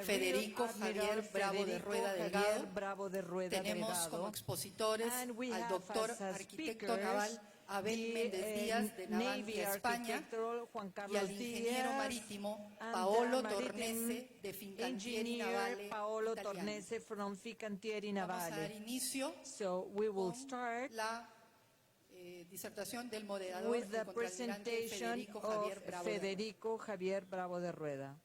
Federico Javier Bravo de Rueda Delgado. Tenemos como expositores al doctor arquitecto naval Abel Méndez Díaz de Navantia, España, y al ingeniero marítimo Paolo Tornese de Fincantieri Navale, italiano. Vamos a dar inicio con la disertación del moderador, el contraalmirante Federico Javier Bravo de Rueda.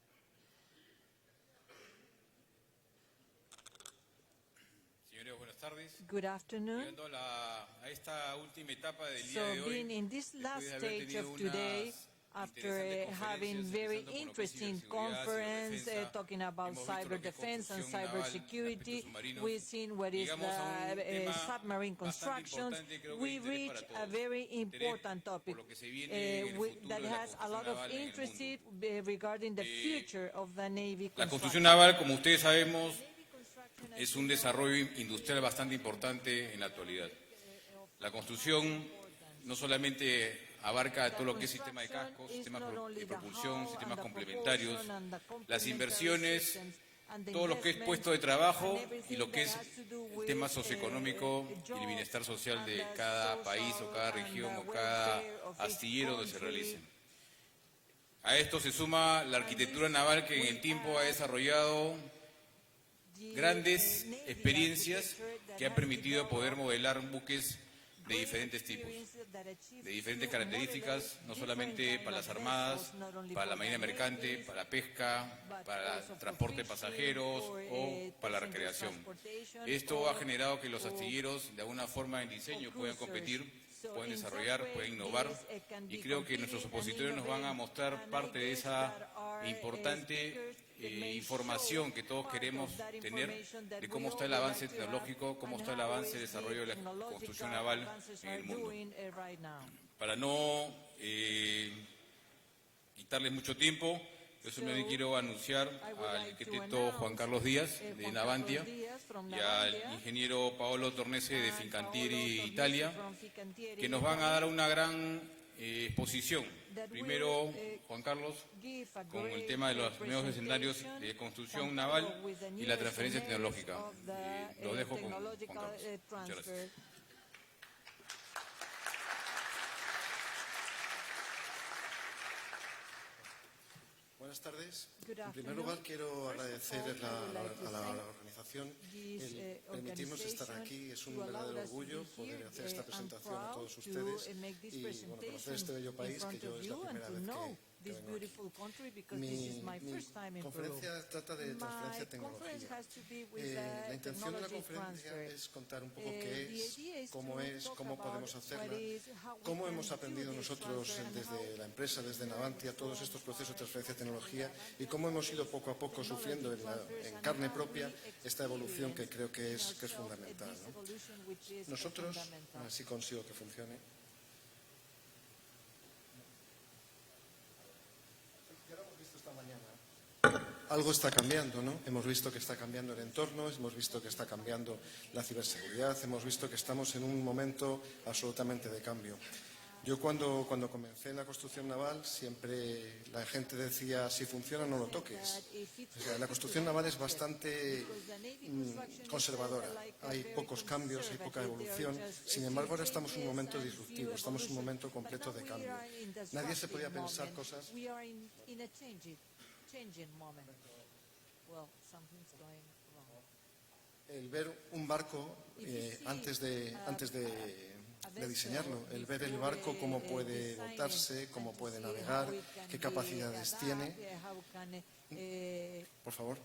Buenas tardes. Good afternoon. Llegando a esta última etapa del día So de hoy, being in this last stage of today, after having very interesting conference talking about cyber defense and cyber security, we've seen what is the submarine construction. We reach a very important topic that has a lot of interest regarding the future of the Navy La construction. construcción naval, como ustedes sabemos, es un desarrollo industrial bastante importante en la actualidad. La construcción no solamente abarca todo lo que es sistema de cascos, sistemas de propulsión, sistemas complementarios, las inversiones, todo lo que es puesto de trabajo y lo que es el tema socioeconómico y el bienestar social de cada país o cada región o cada astillero donde se realicen. A esto se suma la arquitectura naval que en el tiempo ha desarrollado grandes experiencias que han permitido poder modelar buques de diferentes tipos, de diferentes características, no solamente para las armadas, para la marina mercante, para la pesca, para el transporte de pasajeros o para la recreación. Esto ha generado que los astilleros de alguna forma en diseño puedan competir, puedan desarrollar, puedan innovar, y creo que nuestros opositores nos van a mostrar parte de esa importante información que todos queremos tener de cómo está el avance tecnológico, cómo está el avance de desarrollo de la construcción naval en el mundo. Para no quitarles mucho tiempo, yo solamente quiero anunciar al arquitecto Juan Carlos Díaz de Navantia y al ingeniero Paolo Tornese de Fincantieri, Italia, que nos van a dar una gran exposición. Primero, Juan Carlos, con el tema de los nuevos escenarios de construcción naval y la transferencia tecnológica. Lo dejo con Juan Carlos. Muchas gracias. Buenas tardes. En primer lugar, quiero agradecer a la organización el permitirnos estar aquí. Es un verdadero orgullo poder hacer esta presentación a todos ustedes y conocer este bello país que yo es la primera vez que vengo aquí. Mi conferencia trata de transferencia de tecnología. La intención de la conferencia es contar un poco qué es, cómo podemos hacerla, cómo hemos aprendido nosotros desde la empresa, desde Navantia, todos estos procesos de transferencia de tecnología y cómo hemos ido poco a poco sufriendo en carne propia esta evolución que creo que es fundamental, ¿no? Nosotros, a ver si consigo que funcione. Algo está cambiando, ¿no? Hemos visto que está cambiando el entorno, hemos visto que está cambiando la ciberseguridad, hemos visto que estamos en un momento absolutamente de cambio. Yo cuando comencé en la construcción naval siempre la gente decía, si funciona no lo toques. O sea, la construcción naval es bastante conservadora, hay pocos cambios, hay poca evolución. Sin embargo, ahora estamos en un momento disruptivo, estamos en un momento completo de cambio. Nadie se podía pensar cosas... El ver un barco antes de diseñarlo, el ver el barco, cómo puede dotarse, cómo puede navegar, qué capacidades tiene. Por favor.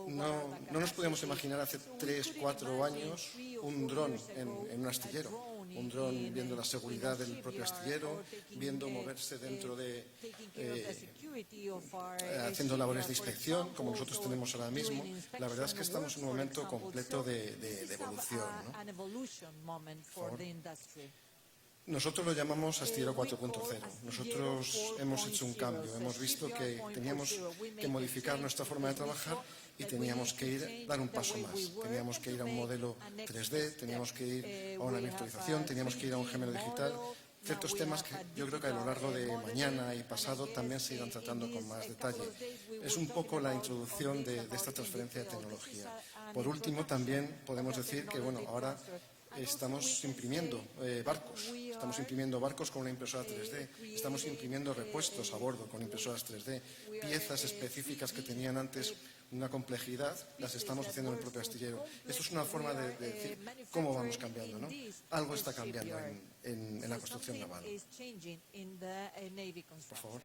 No nos podíamos imaginar hace 3 o 4 años un dron en un astillero. Un dron viendo la seguridad del propio astillero, viendo moverse dentro de... haciendo labores de inspección, como nosotros tenemos ahora mismo. La verdad es que estamos en un momento completo de evolución, ¿no? Por favor. Nosotros lo llamamos astillero 4.0. Nosotros hemos hecho un cambio. Hemos visto que teníamos que modificar nuestra forma de trabajar y teníamos que dar un paso más. Teníamos que ir a un modelo 3D, teníamos que ir a una virtualización, teníamos que ir a un gemelo digital ciertos temas que yo creo que a lo largo de mañana y pasado también se irán tratando con más detalle. Es un poco la introducción de esta transferencia de tecnología. Por último, también podemos decir que, bueno, ahora estamos imprimiendo barcos con una impresora 3D, estamos imprimiendo repuestos a bordo con impresoras 3D, piezas específicas que tenían antes una complejidad, las estamos haciendo en el propio astillero. Esto es una forma de decir cómo vamos cambiando, ¿no? Algo está cambiando en la construcción naval. Por favor.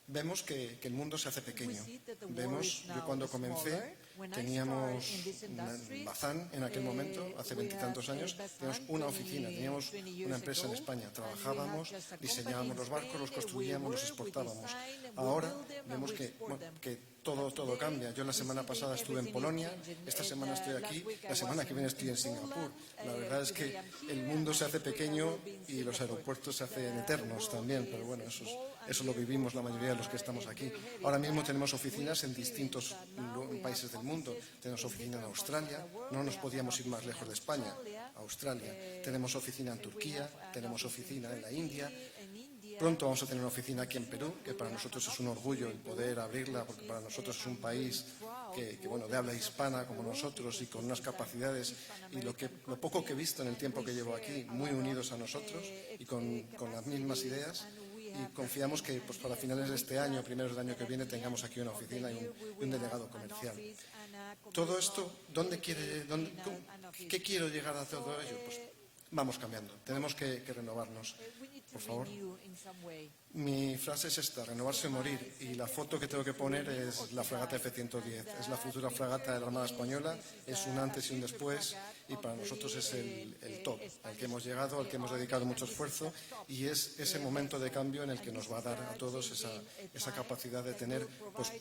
Vemos que el mundo se hace pequeño. Vemos, yo cuando comencé, teníamos en Bazán en aquel momento, hace 20 y tantos años, teníamos una oficina, teníamos una empresa en España, trabajábamos, diseñábamos los barcos, los construíamos, los exportábamos. Ahora vemos que todo cambia. Yo la semana pasada estuve en Polonia, esta semana estoy aquí, la semana que viene estoy en Singapur. La verdad es que el mundo se hace pequeño y los aeropuertos se hacen eternos también, pero bueno, eso lo vivimos la mayoría de los que estamos aquí. Ahora mismo tenemos oficinas en distintos países del mundo. Tenemos oficina en Australia, no nos podíamos ir más lejos de España, Australia. Tenemos oficina en Turquía, tenemos oficina en la India. Pronto vamos a tener una oficina aquí en Perú, que para nosotros es un orgullo el poder abrirla, porque para nosotros es un país bueno, de habla hispana como nosotros y con unas capacidades y lo poco que he visto en el tiempo que llevo aquí, muy unidos a nosotros y con las mismas ideas. Y confiamos que pues, para finales de este año, primeros del año que viene, tengamos aquí una oficina y un delegado comercial. Todo esto, ¿qué quiero llegar a todo ello? Pues vamos cambiando, tenemos que renovarnos. Por favor. Mi frase es esta, renovarse o morir, y la foto que tengo que poner es la fragata F-110. Es la futura fragata de la Armada Española, es un antes y un después, y para nosotros es el top, al que hemos llegado, al que hemos dedicado mucho esfuerzo, y es ese momento de cambio en el que nos va a dar a todos esa capacidad de tener pues,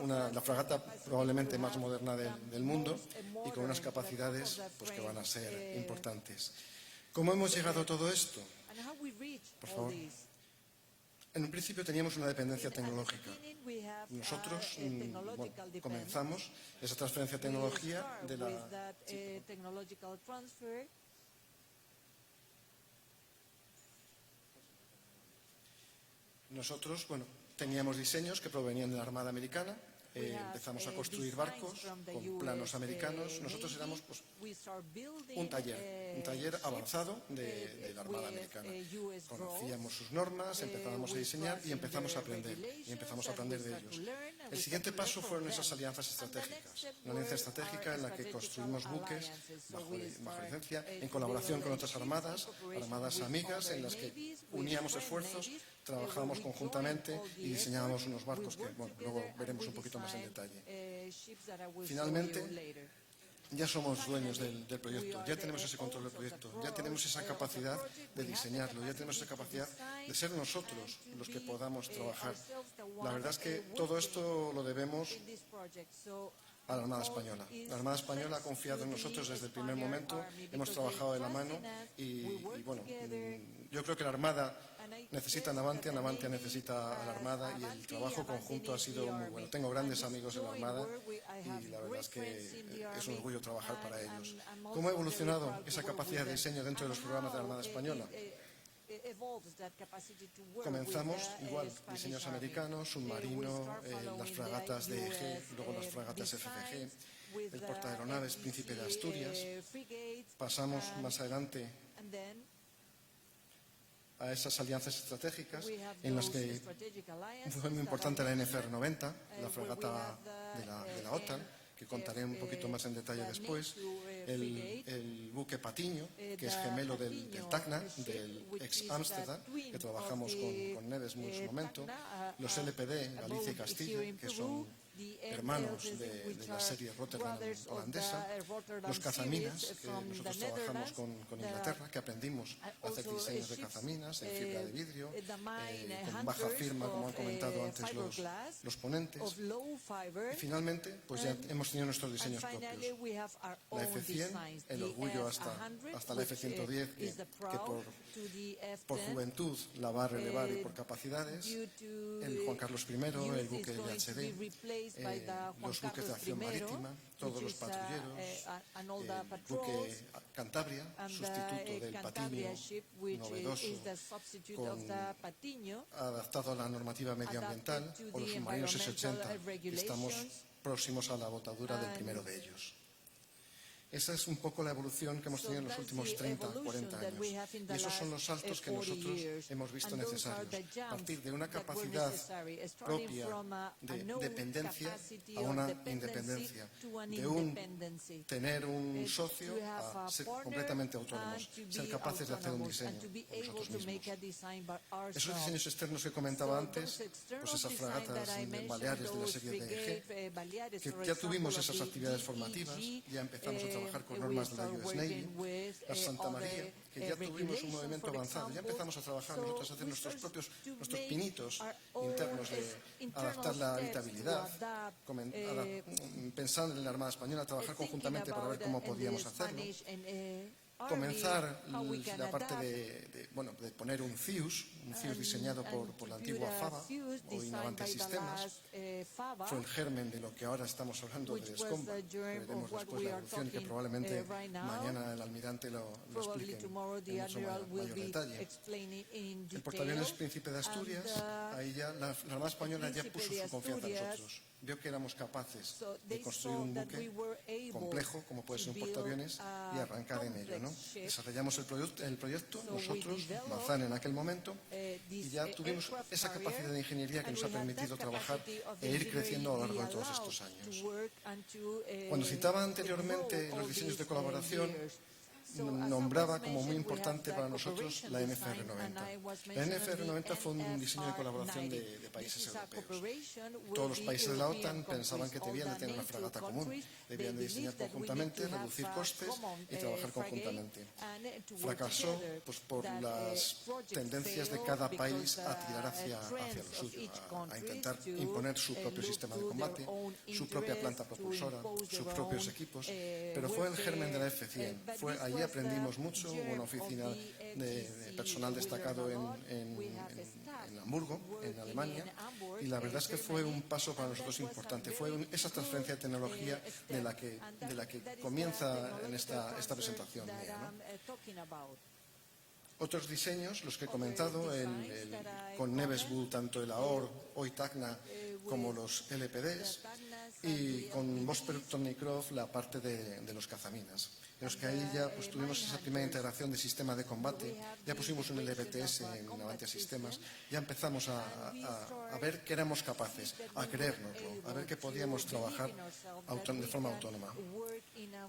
la fragata probablemente más moderna del mundo y con unas capacidades pues, que van a ser importantes. ¿Cómo hemos llegado a todo esto? Por favor. En un principio teníamos una dependencia tecnológica. Nosotros comenzamos esa transferencia de tecnología de la... Nosotros, teníamos diseños que provenían de la Armada Americana. Empezamos a construir barcos con planos americanos. Nosotros éramos pues, un taller avanzado de la Armada Americana. Conocíamos sus normas, empezábamos a diseñar y empezamos a aprender de ellos. El siguiente paso fueron esas alianzas estratégicas. Una alianza estratégica en la que construimos buques bajo licencia, en colaboración con otras armadas amigas, en las que uníamos esfuerzos, trabajábamos conjuntamente y diseñábamos unos barcos que luego veremos un poquito más en detalle. Finalmente, ya somos dueños del proyecto, ya tenemos ese control del proyecto, ya tenemos esa capacidad de diseñarlo, ya tenemos esa capacidad de ser nosotros los que podamos trabajar. La verdad es que todo esto lo debemos a la Armada Española. La Armada Española ha confiado en nosotros desde el primer momento, hemos trabajado de la mano y yo creo que la Armada necesita a Navantia necesita a la Armada y el trabajo conjunto ha sido muy bueno. Tengo grandes amigos en la Armada y la verdad es que es un orgullo trabajar para ellos. ¿Cómo ha evolucionado esa capacidad de diseño dentro de los programas de la Armada Española? Comenzamos igual, diseños americanos, submarino, las fragatas DEG, luego las fragatas FFG, el portaaeronaves Príncipe de Asturias. Pasamos más adelante a esas alianzas estratégicas en las que fue muy importante la NFR-90, la fragata de la OTAN, que contaré un poquito más en detalle después, el buque Patiño, que es gemelo del Tacna, del ex-Ámsterdam, que trabajamos con Neves en su momento, los LPD, Galicia y Castilla, que son hermanos de la serie Rotterdam holandesa, los cazaminas, que nosotros trabajamos con Inglaterra, que aprendimos a hacer diseños de cazaminas en fibra de vidrio, con baja firma, como han comentado antes los ponentes. Y finalmente, pues ya hemos tenido nuestros diseños propios. La F-100, el orgullo hasta la F-110, que por juventud la va a relevar y por capacidades, el Juan Carlos I, el buque LHD. los buques de acción marítima, todos los patrulleros, el buque Cantabria, sustituto del Patiño, novedoso, adaptado a la normativa medioambiental, o los submarinos S-80, que estamos próximos a la botadura del primero de ellos. Esa es un poco la evolución que hemos tenido en los últimos 30, 40 años. Y esos son los saltos que nosotros hemos visto necesarios. Partir de una capacidad propia de dependencia a una independencia. De tener un socio a ser completamente autónomos. Ser capaces de hacer un diseño por nosotros mismos. Esos diseños externos que comentaba antes, pues esas fragatas baleares de la serie DG, que ya tuvimos esas actividades formativas, ya empezamos a trabajar con normas de la US Navy, la Santa María, que ya tuvimos un movimiento avanzado, ya empezamos a trabajar nosotros a hacer nuestros pinitos internos de adaptar la habitabilidad, pensar en la Armada Española, trabajar conjuntamente para ver cómo podíamos hacerlo. Comenzar la parte de poner un CIUS diseñado por la antigua FABA, hoy Navantia Sistemas. Fue el germen de lo que ahora estamos hablando de Escomba, que veremos después la evolución y que probablemente mañana el almirante lo explique en mucho mayor detalle. El portaaviones Príncipe de Asturias, ahí ya la Armada Española ya puso su confianza en nosotros. Vio que éramos capaces de construir un buque complejo, como puede ser un portaaviones, y arrancar en ello, ¿no? Desarrollamos el proyecto, nosotros, Bazán en aquel momento, y ya tuvimos esa capacidad de ingeniería que nos ha permitido trabajar e ir creciendo a lo largo de todos estos años. Cuando citaba anteriormente los diseños de colaboración, nombraba como muy importante para nosotros la NFR-90. La NFR-90 fue un diseño de colaboración de países europeos. Todos los países de la OTAN pensaban que debían de tener una fragata común, debían de diseñar conjuntamente, reducir costes y trabajar conjuntamente. Fracasó pues, por las tendencias de cada país a tirar hacia lo suyo, a intentar imponer su propio sistema de combate, su propia planta propulsora, sus propios equipos, pero fue el germen de la F-100. Allí aprendimos mucho, hubo una oficina de personal destacado en Hamburgo, en Alemania, y la verdad es que fue un paso para nosotros importante. Fue esa transferencia de tecnología de la que comienza en esta presentación mía, ¿no? Otros diseños, los que he comentado, con Nevesbull, tanto el AOR, hoy Tacna, como los LPDs, y con Vosper Thornycroft la parte de los cazaminas. En los que ahí ya pues, tuvimos esa primera integración de sistema de combate, ya pusimos un LBTS en Navantia Sistemas, ya empezamos a ver que éramos capaces, a creérnoslo, a ver que podíamos trabajar de forma autónoma.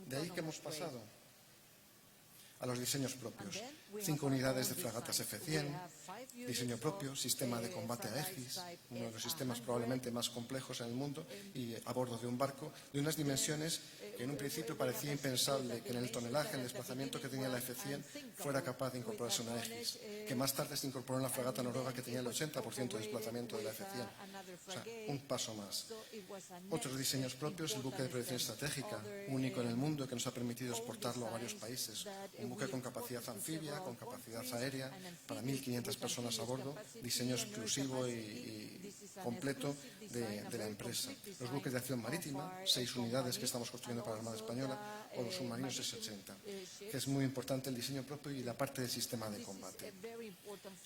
De ahí que hemos pasado a los diseños propios. 5 unidades de fragatas F-100, diseño propio, sistema de combate Aegis, uno de los sistemas probablemente más complejos en el mundo, y a bordo de un barco de unas dimensiones que en un principio parecía impensable que en el tonelaje, en el desplazamiento que tenía la F-100, fuera capaz de incorporarse una Aegis, que más tarde se incorporó en la fragata noruega que tenía el 80% de desplazamiento de la F-100. O sea, un paso más. Otros diseños propios, el buque de proyección estratégica, único en el mundo, que nos ha permitido exportarlo a varios países. Un buque con capacidad anfibia, con capacidad aérea, para 1.500 personas a bordo, diseño exclusivo y completo de la empresa. Los buques de acción marítima, 6 unidades que estamos construyendo para la Armada Española, o los submarinos S-80, que es muy importante el diseño propio y la parte del sistema de combate.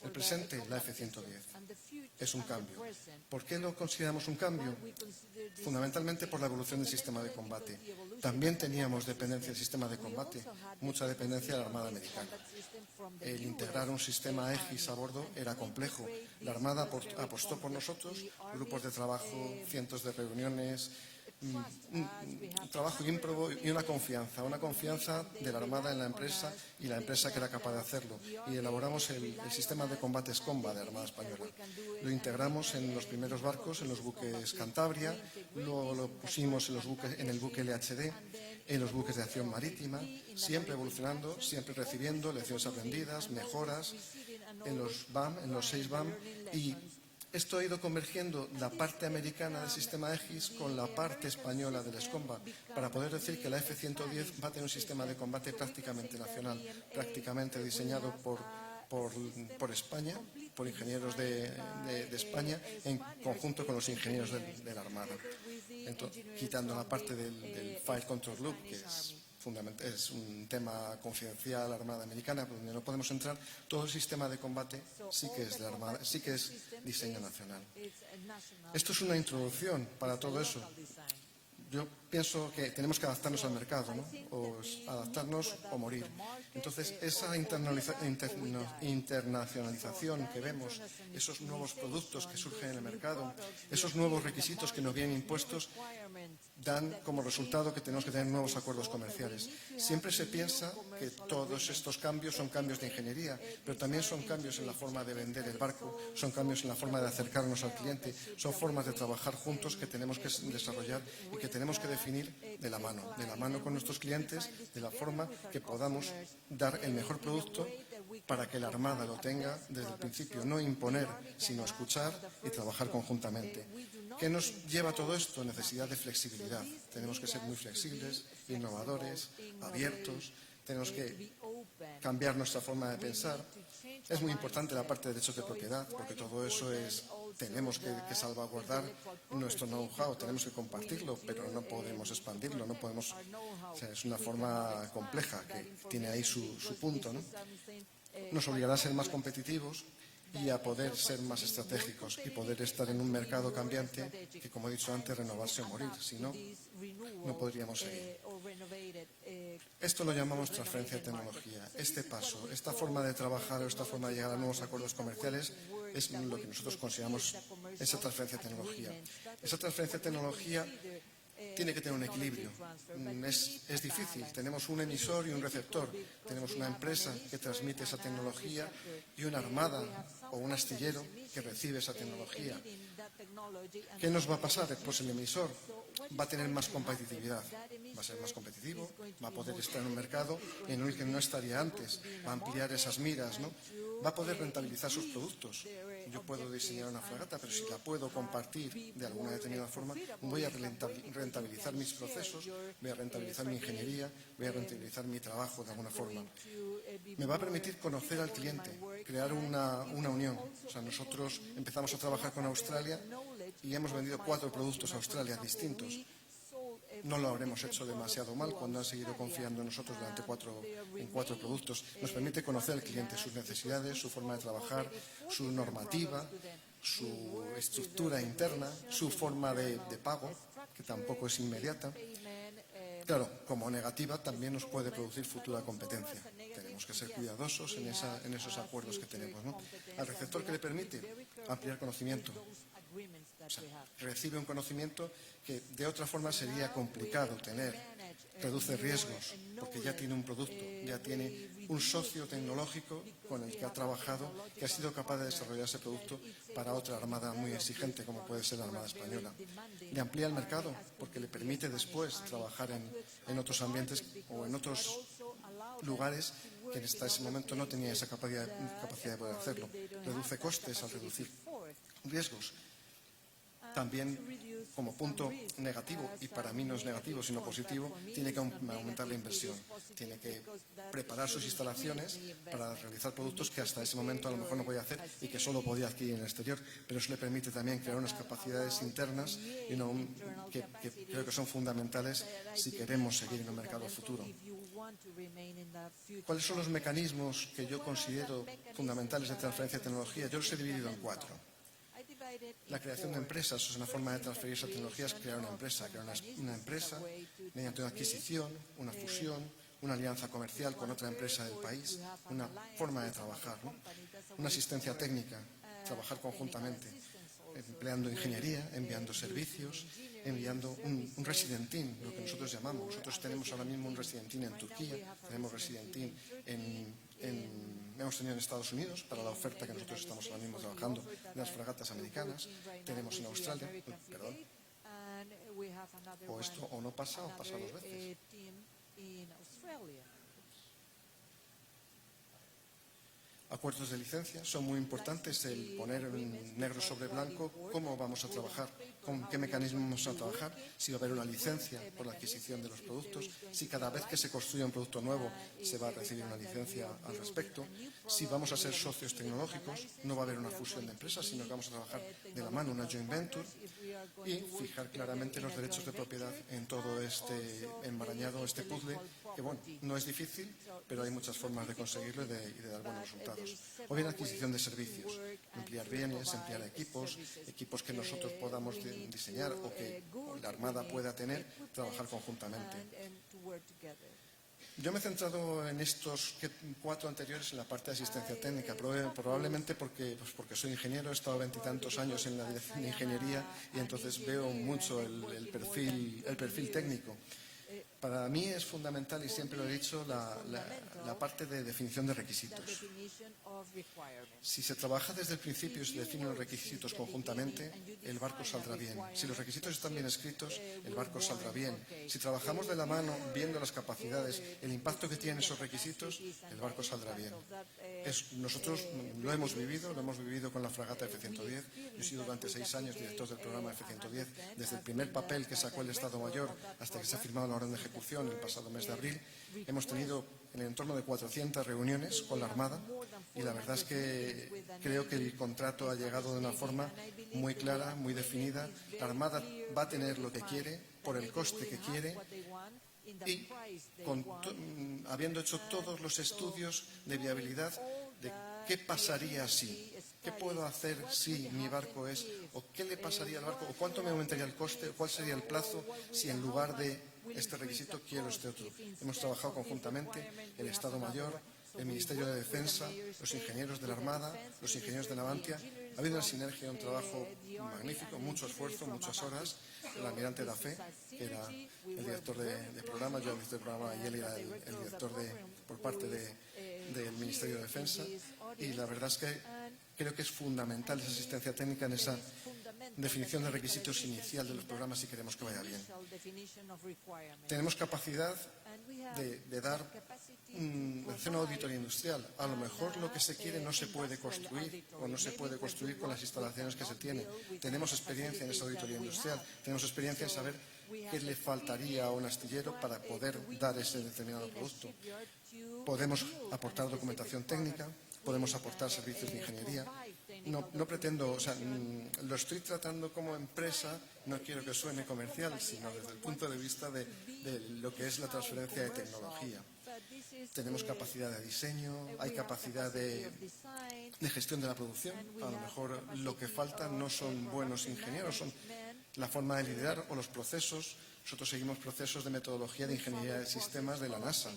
El presente, la F-110, es un cambio. ¿Por qué lo consideramos un cambio? Fundamentalmente por la evolución del sistema de combate. También teníamos dependencia del sistema de combate, mucha dependencia de la Armada americana. El integrar un sistema Aegis a bordo era complejo. La Armada apostó por nosotros, grupos de trabajo, cientos de reuniones, un trabajo ímprobo y una confianza de la Armada en la empresa y la empresa que era capaz de hacerlo. Y elaboramos el sistema de combate Escomba de la Armada Española. Lo integramos en los primeros barcos, en los buques Cantabria, luego lo pusimos en el buque LHD, en los buques de acción marítima, siempre evolucionando, siempre recibiendo lecciones aprendidas, mejoras, en los BAM, en los 6 BAM, y esto ha ido convergiendo la parte americana del sistema Aegis con la parte española del Escomba, para poder decir que la F-110 va a tener un sistema de combate prácticamente nacional, prácticamente diseñado por España, por ingenieros de España en conjunto con los ingenieros de la Armada. Entonces, quitando la parte del Fire Control Group, que es un tema confidencial a la Armada Americana, donde no podemos entrar, todo el sistema de combate sí que es de la Armada, sí que es diseño nacional. Esto es una introducción para todo eso. Yo pienso que tenemos que adaptarnos al mercado, ¿no? O adaptarnos o morir. Entonces, esa internacionalización que vemos, esos nuevos productos que surgen en el mercado, esos nuevos requisitos que nos vienen impuestos, dan como resultado que tenemos que tener nuevos acuerdos comerciales. Siempre se piensa que todos estos cambios son cambios de ingeniería, pero también son cambios en la forma de vender el barco, son cambios en la forma de acercarnos al cliente, son formas de trabajar juntos que tenemos que desarrollar y que tenemos que definir de la mano con nuestros clientes, de la forma que podamos dar el mejor producto para que la Armada lo tenga desde el principio. No imponer, sino escuchar y trabajar conjuntamente. ¿Qué nos lleva a todo esto? Necesidad de flexibilidad. Tenemos que ser muy flexibles, innovadores, abiertos. Tenemos que cambiar nuestra forma de pensar. Es muy importante la parte de derechos de propiedad, porque todo eso tenemos que salvaguardar nuestro know-how, tenemos que compartirlo, pero no podemos expandirlo, no podemos, o sea, es una forma compleja que tiene ahí su punto, ¿no? Nos obligará a ser más competitivos y a poder ser más estratégicos y poder estar en un mercado cambiante que, como he dicho antes, renovarse o morir. Si no, no podríamos seguir. Esto lo llamamos transferencia de tecnología. Este paso, esta forma de trabajar o esta forma de llegar a nuevos acuerdos comerciales es lo que nosotros consideramos esa transferencia de tecnología. Esa transferencia de tecnología tiene que tener un equilibrio. Es difícil. Tenemos un emisor y un receptor. Tenemos una empresa que transmite esa tecnología y una armada o un astillero que recibe esa tecnología. ¿Qué nos va a pasar? Pues el emisor va a tener más competitividad. Va a ser más competitivo, va a poder estar en un mercado en el que no estaría antes. Va a ampliar esas miras, ¿no? Va a poder rentabilizar sus productos. Yo puedo diseñar una fragata, pero si la puedo compartir de alguna determinada forma, voy a rentabilizar mis procesos, voy a rentabilizar mi ingeniería, voy a rentabilizar mi trabajo de alguna forma. Me va a permitir conocer al cliente, crear una unión. O sea, nosotros empezamos a trabajar con Australia y hemos vendido 4 productos a Australia distintos. No lo habremos hecho demasiado mal cuando han seguido confiando en nosotros durante 4 productos. Nos permite conocer al cliente, sus necesidades, su forma de trabajar, su normativa, su estructura interna, su forma de pago, que tampoco es inmediata. Claro, como negativa también nos puede producir futura competencia. Tenemos que ser cuidadosos en esos acuerdos que tenemos, ¿no? Al receptor, ¿qué le permite? Ampliar conocimiento. O sea, recibe un conocimiento que de otra forma sería complicado tener. Reduce riesgos porque ya tiene un producto, ya tiene un socio tecnológico con el que ha trabajado, que ha sido capaz de desarrollar ese producto para otra armada muy exigente como puede ser la Armada Española. Le amplía el mercado porque le permite después trabajar en otros ambientes o en otros lugares que hasta ese momento no tenía esa capacidad de poder hacerlo. Reduce costes al reducir riesgos. También, como punto negativo, y para mí no es negativo sino positivo, tiene que aumentar la inversión. Tiene que preparar sus instalaciones para realizar productos que hasta ese momento a lo mejor no podía hacer y que solo podía adquirir en el exterior, pero eso le permite también crear unas capacidades internas que creo que son fundamentales si queremos seguir en un mercado futuro. ¿Cuáles son los mecanismos que yo considero fundamentales de transferencia de tecnología? Yo los he dividido en 4. La creación de empresas es una forma de transferir esa tecnología, es crear una empresa. Crear una empresa mediante una adquisición, una fusión, una alianza comercial con otra empresa del país, una forma de trabajar, ¿no? Una asistencia técnica, trabajar conjuntamente, empleando ingeniería, enviando servicios, enviando un resident team, lo que nosotros llamamos. Nosotros tenemos ahora mismo un resident team en Turquía, tenemos resident team hemos tenido en Estados Unidos para la oferta que nosotros estamos ahora mismo trabajando en las fragatas americanas, tenemos en Australia, o esto o no pasa o pasa 2 veces. Acuerdos de licencia son muy importantes, el poner en negro sobre blanco cómo vamos a trabajar, con qué mecanismos vamos a trabajar, si va a haber una licencia por la adquisición de los productos, si cada vez que se construye un producto nuevo se va a recibir una licencia al respecto, si vamos a ser socios tecnológicos, no va a haber una fusión de empresas, sino que vamos a trabajar de la mano, una joint venture, y fijar claramente los derechos de propiedad en todo este enmarañado, este puzzle, que bueno, no es difícil, pero hay muchas formas de conseguirlo y de dar buenos resultados. O bien adquisición de servicios, emplear bienes, emplear equipos que nosotros podamos diseñar o que la Armada pueda tener, trabajar conjuntamente. Yo me he centrado en estos 4 anteriores en la parte de asistencia técnica, probablemente porque soy ingeniero, he estado 20 y tantos años en la dirección de ingeniería y entonces veo mucho el perfil técnico. Para mí es fundamental, y siempre lo he dicho, la parte de definición de requisitos. Si se trabaja desde el principio y se definen los requisitos conjuntamente, el barco saldrá bien. Si los requisitos están bien escritos, el barco saldrá bien. Si trabajamos de la mano, viendo las capacidades, el impacto que tienen esos requisitos, el barco saldrá bien. Nosotros lo hemos vivido con la fragata F-110. Yo he sido durante 6 años director del programa F-110, desde el primer papel que sacó el Estado Mayor hasta que se ha firmado la orden de ejecución el pasado mes de abril. Hemos tenido en el entorno de 400 reuniones con la Armada y la verdad es que creo que el contrato ha llegado de una forma muy clara, muy definida. La Armada va a tener lo que quiere, por el coste que quiere y habiendo hecho todos los estudios de viabilidad de qué pasaría si, qué puedo hacer si mi barco es, o qué le pasaría al barco, o cuánto me aumentaría el coste, o cuál sería el plazo si en lugar de este requisito quiero este otro. Hemos trabajado conjuntamente el Estado Mayor, el Ministerio de Defensa, los ingenieros de la Armada, los ingenieros de Navantia. Ha habido una sinergia, un trabajo magnífico, mucho esfuerzo, muchas horas. El almirante Dafé, que era el director de programa, yo el director de programa y él era el director por parte del Ministerio de Defensa. Y la verdad es que creo que es fundamental esa asistencia técnica en esa definición de requisitos inicial de los programas si queremos que vaya bien. Tenemos capacidad de hacer una auditoría industrial. A lo mejor lo que se quiere no se puede construir o no se puede construir con las instalaciones que se tiene. Tenemos experiencia en esa auditoría industrial, tenemos experiencia en saber qué le faltaría a un astillero para poder dar ese determinado producto. Podemos aportar documentación técnica, podemos aportar servicios de ingeniería. No pretendo, o sea, lo estoy tratando como empresa, no quiero que suene comercial, sino desde el punto de vista de lo que es la transferencia de tecnología. Tenemos capacidad de diseño, hay capacidad de gestión de la producción. A lo mejor lo que falta no son buenos ingenieros, son la forma de liderar o los procesos. Nosotros seguimos procesos de metodología de ingeniería de sistemas de la NASA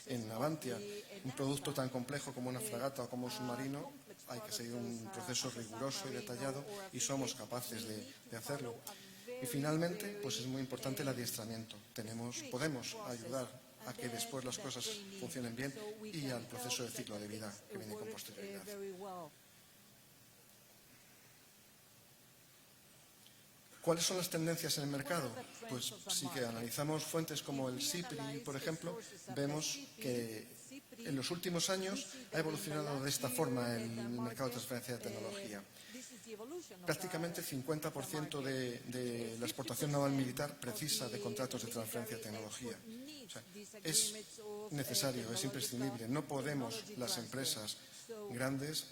en Navantia. Un producto tan complejo como una fragata o como un submarino, hay que seguir un proceso riguroso y detallado y somos capaces de hacerlo. Y finalmente, pues es muy importante el adiestramiento. Podemos ayudar a que después las cosas funcionen bien y al proceso de ciclo de vida que viene con posterioridad. ¿Cuáles son las tendencias en el mercado? Pues sí que analizamos fuentes como el SIPRI, por ejemplo, vemos que en los últimos años ha evolucionado de esta forma el mercado de transferencia de tecnología. Prácticamente el 50% de la exportación naval militar precisa de contratos de transferencia de tecnología. O sea, es necesario, es imprescindible. No podemos, las empresas grandes,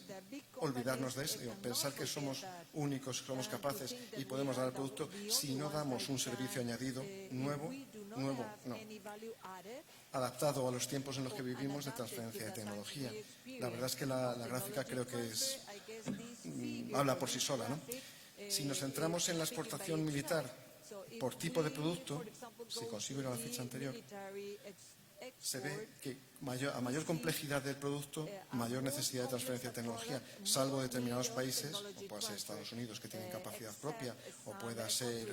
olvidarnos de eso, pensar que somos únicos, somos capaces y podemos dar el producto si no damos un servicio añadido nuevo, no, adaptado a los tiempos en los que vivimos de transferencia de tecnología. La verdad es que la gráfica creo que habla por sí sola, ¿no? Si nos centramos en la exportación militar por tipo de producto, si consigo ir a la ficha anterior, se ve que a mayor complejidad del producto, mayor necesidad de transferencia de tecnología, salvo determinados países, o pueda ser Estados Unidos, que tienen capacidad propia, o pueda ser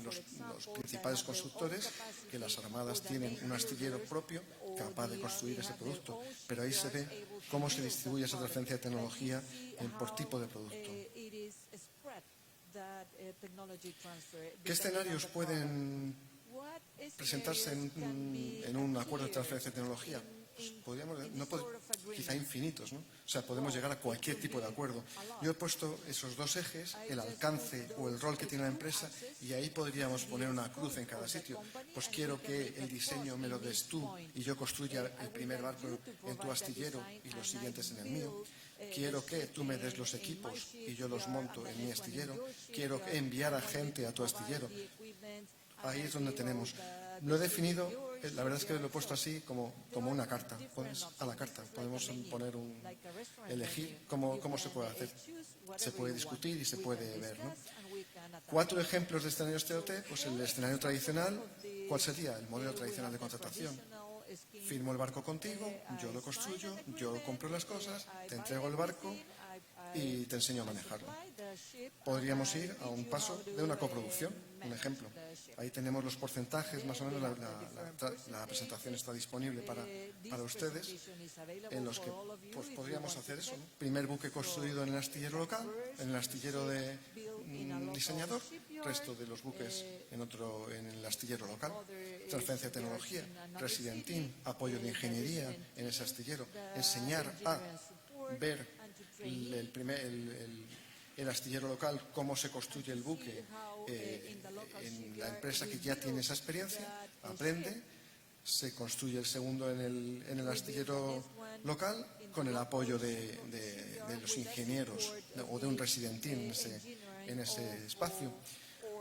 los principales constructores, que las armadas tienen un astillero propio capaz de construir ese producto. Pero ahí se ve cómo se distribuye esa transferencia de tecnología por tipo de producto. ¿Qué escenarios pueden presentarse en un acuerdo de transferencia de tecnología? podríamos, quizá infinitos, ¿no? O sea, podemos llegar a cualquier tipo de acuerdo. Yo he puesto esos dos ejes, el alcance o el rol que tiene la empresa, y ahí podríamos poner una cruz en cada sitio. Pues quiero que el diseño me lo des tú y yo construya el primer barco en tu astillero y los siguientes en el mío. Quiero que tú me des los equipos y yo los monto en mi astillero. Quiero enviar a gente a tu astillero. Ahí es donde tenemos. Lo he definido, la verdad es que lo he puesto así como una carta, a la carta. Podemos poner elegir cómo se puede hacer. Se puede discutir y se puede ver, ¿no? 4 ejemplos de escenarios TOT, pues el escenario tradicional, ¿cuál sería? El modelo tradicional de contratación. Firmo el barco contigo, yo lo construyo, yo compro las cosas, te entrego el barco y te enseño a manejarlo. Podríamos ir a un paso de una coproducción, un ejemplo. Ahí tenemos los porcentajes, más o menos la presentación está disponible para ustedes, en los que pues, podríamos hacer eso, ¿no? Primer buque construido en el astillero local, en el astillero de diseñador, resto de los buques en el astillero local, transferencia de tecnología, residentín, apoyo de ingeniería en ese astillero, enseñar a ver el astillero local, cómo se construye el buque en la empresa que ya tiene esa experiencia, aprende, se construye el segundo en el astillero local con el apoyo de los ingenieros o de un residentín en ese espacio.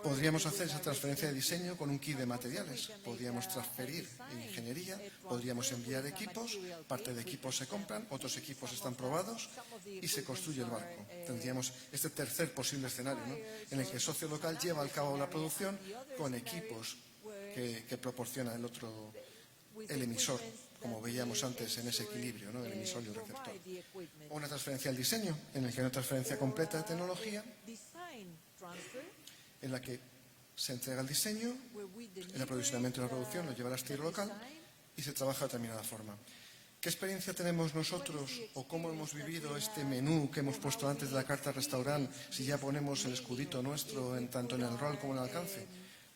Podríamos hacer esa transferencia de diseño con un kit de materiales. Podríamos transferir ingeniería, podríamos enviar equipos, parte de equipos se compran, otros equipos están probados y se construye el barco. Tendríamos este tercer posible escenario, ¿no? En el que el socio local lleva a cabo la producción con equipos que proporciona el emisor, como veíamos antes en ese equilibrio, ¿no? El emisor y el receptor. O una transferencia al diseño, en el que hay una transferencia completa de tecnología, en la que se entrega el diseño, el aprovisionamiento y la producción lo lleva al astillero local y se trabaja de determinada forma. ¿Qué experiencia tenemos nosotros o cómo hemos vivido este menú que hemos puesto antes de la carta restaurante si ya ponemos el escudito nuestro tanto en el rol como en el alcance?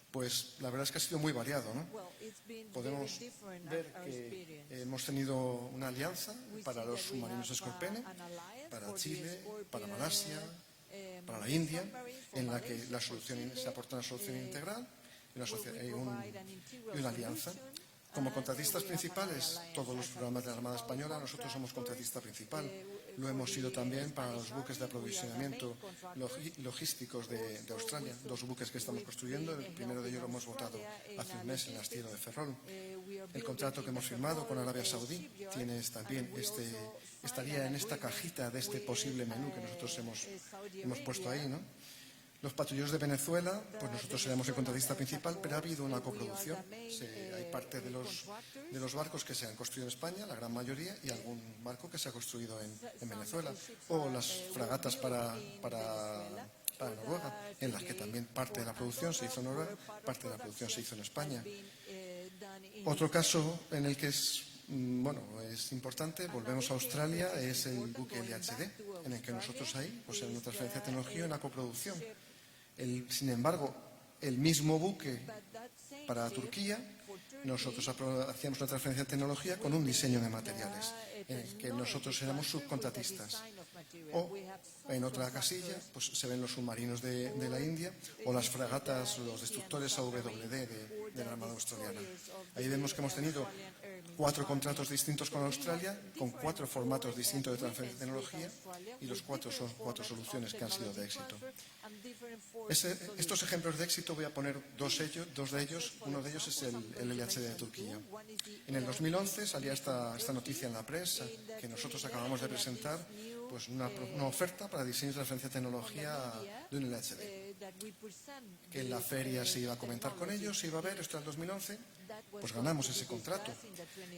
Pues la verdad es que ha sido muy variado, ¿no? Podemos ver que hemos tenido una alianza para los submarinos Scorpene, para Chile, para Malasia, para la India, en la que se aporta una solución integral y una alianza. Como contratistas principales, todos los programas de la Armada Española, nosotros somos contratista principal. Lo hemos sido también para los buques de aprovisionamiento logísticos de Australia, 2 buques que estamos construyendo. El primero de ellos lo hemos votado hace un mes en el astillero de Ferrol. El contrato que hemos firmado con Arabia Saudí estaría en esta cajita de este posible menú que nosotros hemos puesto ahí, ¿no? Los patrulleros de Venezuela, pues nosotros seremos el contratista principal, pero ha habido una coproducción. Hay parte de los barcos que se han construido en España, la gran mayoría, y algún barco que se ha construido en Venezuela. O las fragatas para Noruega, en las que también parte de la producción se hizo en Noruega, parte de la producción se hizo en España. Otro caso en el que es importante, volvemos a Australia, es el buque LHD, en el que nosotros ahí, pues en una transferencia de tecnología y una coproducción. Sin embargo, el mismo buque para Turquía, nosotros hacíamos una transferencia de tecnología con un diseño de materiales, en el que nosotros éramos subcontratistas. O en otra casilla, pues se ven los submarinos de la India o las fragatas, los destructores AWD de la Armada Australiana. Ahí vemos que hemos tenido 4 contratos distintos con Australia, con 4 formatos distintos de transferencia de tecnología, y los 4 son 4 soluciones que han sido de éxito. Estos ejemplos de éxito voy a poner 2 de ellos. Uno de ellos es el LHD de Turquía. En el 2011 salía esta noticia en la prensa que nosotros acabamos de presentar, pues una oferta para diseño y transferencia de tecnología de un LHD. Que en la feria se iba a comentar con ellos, se iba a ver, esto en el 2011, pues ganamos ese contrato.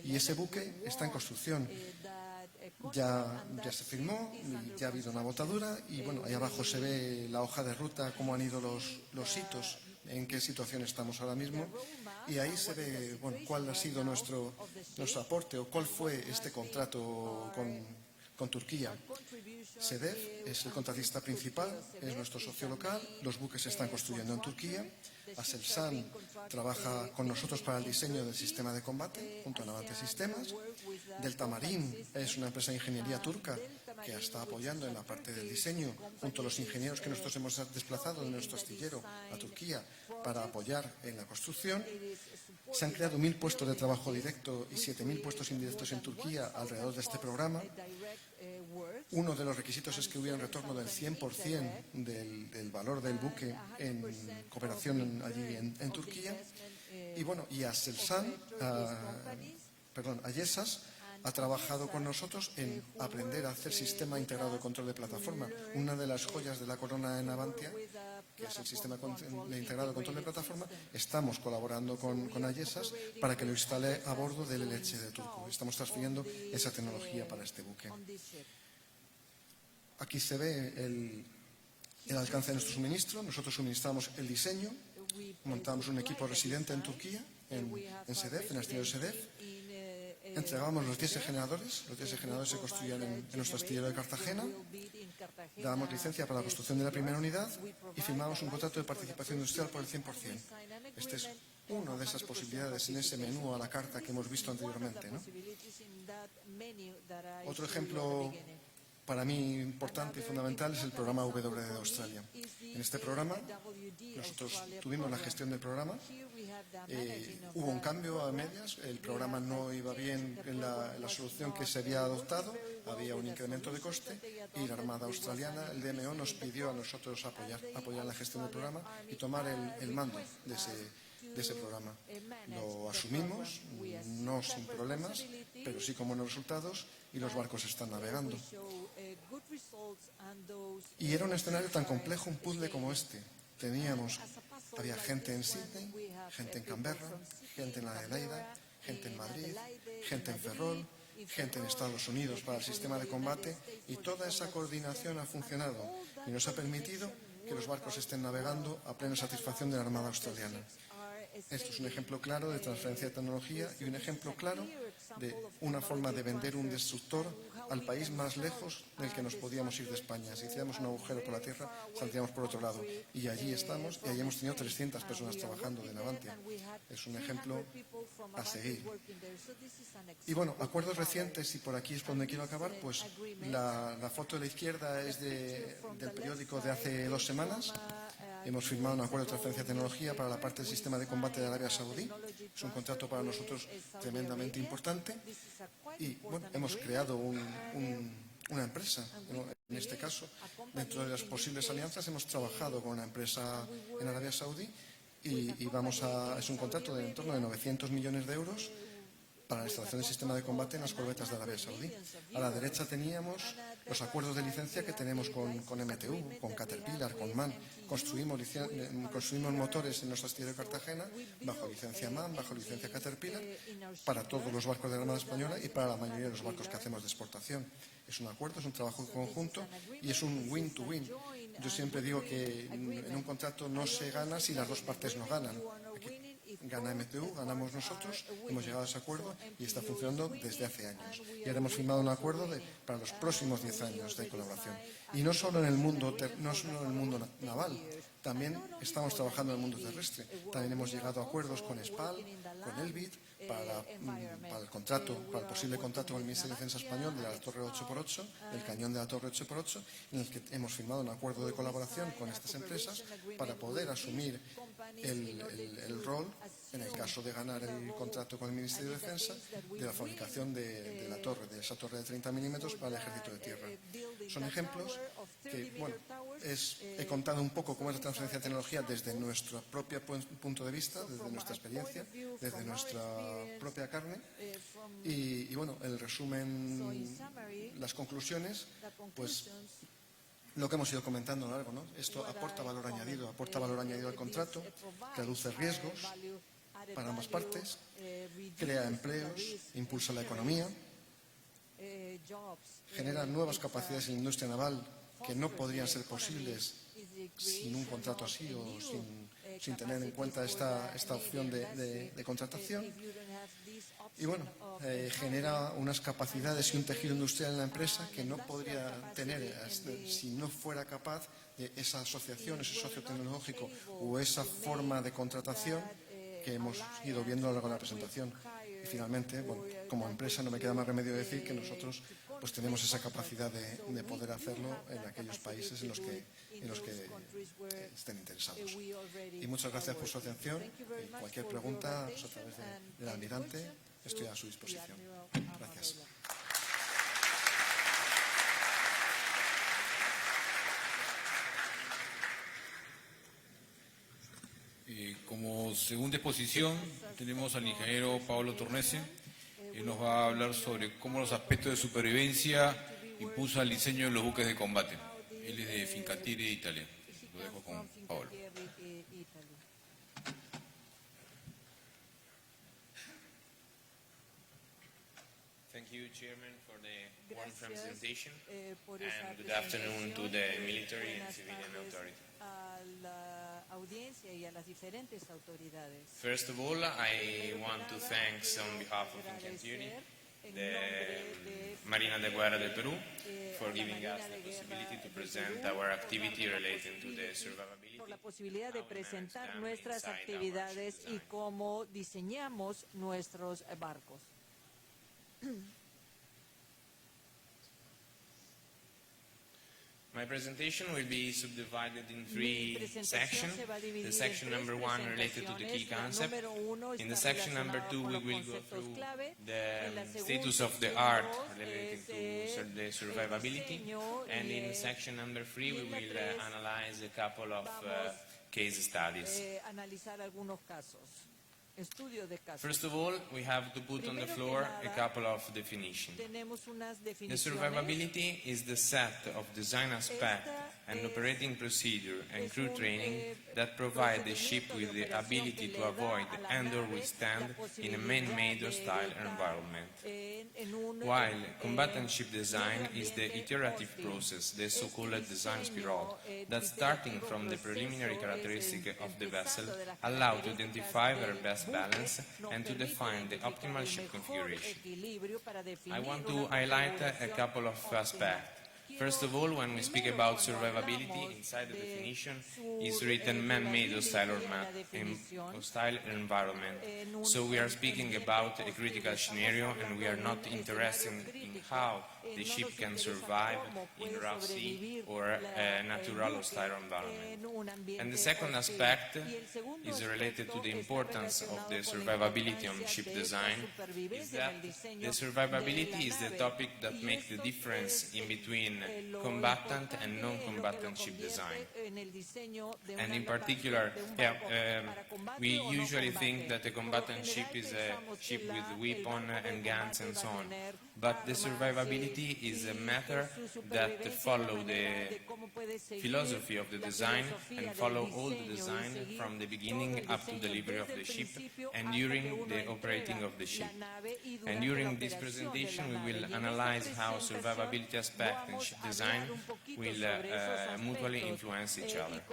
Y ese buque está en construcción. Ya se firmó, ya ha habido una botadura y bueno, ahí abajo se ve la hoja de ruta, cómo han ido los hitos, en qué situación estamos ahora mismo, y ahí se ve cuál ha sido nuestro aporte o cuál fue este contrato con Turquía. SEDEF es el contratista principal, es nuestro socio local, los buques se están construyendo en Turquía. Aselsan trabaja con nosotros para el diseño del sistema de combate junto a Navante Sistemas. Delta Marine es una empresa de ingeniería turca que está apoyando en la parte del diseño junto a los ingenieros que nosotros hemos desplazado de nuestro astillero a Turquía para apoyar en la construcción. Se han creado 1.000 puestos de trabajo directo y 7.000 puestos indirectos en Turquía alrededor de este programa. Uno de los requisitos es que hubiera un retorno del 100% del valor del buque en cooperación allí en Turquía. Y bueno, y Aselsan, Ayesas ha trabajado con nosotros en aprender a hacer sistema integrado de control de plataforma. Una de las joyas de la corona de Navantia, que es el sistema de integrado de control de plataforma, estamos colaborando con Ayesas para que lo instale a bordo del LH de Turco. Estamos transfiriendo esa tecnología para este buque. Aquí se ve el alcance de nuestro suministro. Nosotros suministramos el diseño, montamos un equipo residente en Turquía, en SEDEF, en el astillero SEDEF. Entregábamos los 10 generadores. Los 10 generadores se construían en nuestro astillero de Cartagena. Dábamos licencia para la construcción de la primera unidad y firmábamos un contrato de participación industrial por el 100%. Esta es una de esas posibilidades en ese menú a la carta que hemos visto anteriormente, ¿no? Otro ejemplo para mí importante y fundamental es el programa WD de Australia. En este programa nosotros tuvimos la gestión del programa. Hubo un cambio a medias, el programa no iba bien en la solución que se había adoptado, había un incremento de coste y la Armada Australiana, el DMO, nos pidió a nosotros apoyar la gestión del programa y tomar el mando de ese programa. Lo asumimos, no sin problemas, pero sí con buenos resultados y los barcos están navegando. Y era un escenario tan complejo, un puzzle como este. Había gente en Sydney, gente en Canberra, gente en Adelaida, gente en Madrid, gente en Ferrol, gente en Estados Unidos para el sistema de combate, y toda esa coordinación ha funcionado y nos ha permitido que los barcos estén navegando a plena satisfacción de la Armada Australiana. Esto es un ejemplo claro de transferencia de tecnología y un ejemplo claro de una forma de vender un destructor al país más lejos del que nos podíamos ir de España. Si hiciéramos un agujero por la tierra, saldríamos por otro lado. Y allí estamos, y allí hemos tenido 300 personas trabajando de Navantia. Es un ejemplo a seguir. Y bueno, acuerdos recientes, y por aquí es donde quiero acabar, pues la foto de la izquierda es del periódico de hace 2 semanas. Hemos firmado un acuerdo de transferencia de tecnología para la parte del sistema de combate de Arabia Saudí. Es un contrato para nosotros tremendamente importante. Y bueno, hemos creado una empresa. En este caso, dentro de las posibles alianzas, hemos trabajado con una empresa en Arabia Saudí y es un contrato de en torno de 900 millones de euros para la instalación del sistema de combate en las corbetas de Arabia Saudí. A la derecha teníamos los acuerdos de licencia que tenemos con MTU, con Caterpillar, con MAN. Construimos motores en nuestro astillero de Cartagena bajo licencia MAN, bajo licencia Caterpillar, para todos los barcos de la Armada Española y para la mayoría de los barcos que hacemos de exportación. Es un acuerdo, es un trabajo conjunto y es un win-to-win. Yo siempre digo que en un contrato no se gana si las dos partes no ganan. Aquí gana MTU, ganamos nosotros, hemos llegado a ese acuerdo y está funcionando desde hace años. Y ahora hemos firmado un acuerdo para los próximos 10 años de colaboración. Y no solo en el mundo naval, también estamos trabajando en el mundo terrestre. También hemos llegado a acuerdos con SPAL, con Elbit, para el posible contrato con el Ministerio de Defensa español de la Torre 8x8, del cañón de la Torre 8x8, en el que hemos firmado un acuerdo de colaboración con estas empresas para poder asumir el rol, en el caso de ganar el contrato con el Ministerio de Defensa, de la fabricación de esa torre de 30 milímetros para el Ejército de Tierra. Son ejemplos que, bueno, he contado un poco cómo es la transferencia de tecnología desde nuestro propio punto de vista, desde nuestra experiencia, desde nuestra propia carne. Y bueno, el resumen, las conclusiones, pues lo que hemos ido comentando a lo largo, ¿no? Esto aporta valor añadido al contrato, reduce riesgos para ambas partes, crea empleos, impulsa la economía, genera nuevas capacidades en la industria naval que no podrían ser posibles sin un contrato así o sin sin tener en cuenta esta opción de contratación. Y bueno, genera unas capacidades y un tejido industrial en la empresa que no podría tener si no fuera capaz de esa asociación, ese socio tecnológico o esa forma de contratación que hemos ido viendo a lo largo de la presentación. Y finalmente, bueno, como empresa no me queda más remedio decir que nosotros pues tenemos esa capacidad de poder hacerlo en aquellos países en los que estén interesados. Y muchas gracias por su atención. Y cualquier pregunta pues, a través del almirante, estoy a su disposición. Gracias. Como segunda exposición tenemos al ingeniero Paolo Tornese. Él nos va a hablar sobre cómo los aspectos de supervivencia impulsan el diseño de los buques de combate. Él es de Fincantieri, Italia. Lo dejo con Paolo. Thank you, Chairman, for the warm presentation, and good afternoon to the military and civilian authorities. Audiencia y a las diferentes autoridades. First of all, I want to thank on behalf of Fincantieri the Marina de Guerra del Perú for giving us the possibility to present our activity related to the survivability. Por la posibilidad de presentar nuestras actividades y cómo diseñamos nuestros barcos. My presentation will be subdivided in three sections. The section number 1 related to the key concept. In the section number 2 we will go through the status of the art related to the survivability. And in section number 3 we will analyze a couple of case studies. First of all, we have to put on the floor a couple of definitions. The survivability is the set of design aspect and operating procedure and crew training that provide the ship with the ability to avoid and or withstand in a man-made hostile environment. While combatant ship design is the iterative process, the so-called design spiral, that starting from the preliminary characteristic of the vessel allow to identify their best balance and to define the optimal ship configuration. I want to highlight a couple of aspects. First of all, when we speak about survivability, inside the definition is written man-made hostile environment. So we are speaking about a critical scenario and we are not interested in how the ship can survive in rough sea or a natural hostile environment. And the second aspect is related to the importance of the survivability on ship design, is that the survivability is the topic that makes the difference in between combatant and non-combatant ship design. And in particular, we usually think that a combatant ship is a ship with weapon and guns and so on. But the survivability is a matter that follow the philosophy of the design and follow all the design from the beginning up to delivery of the ship and during the operating of the ship. And during this presentation we will analyze how survivability aspect and ship design will mutually influence each other.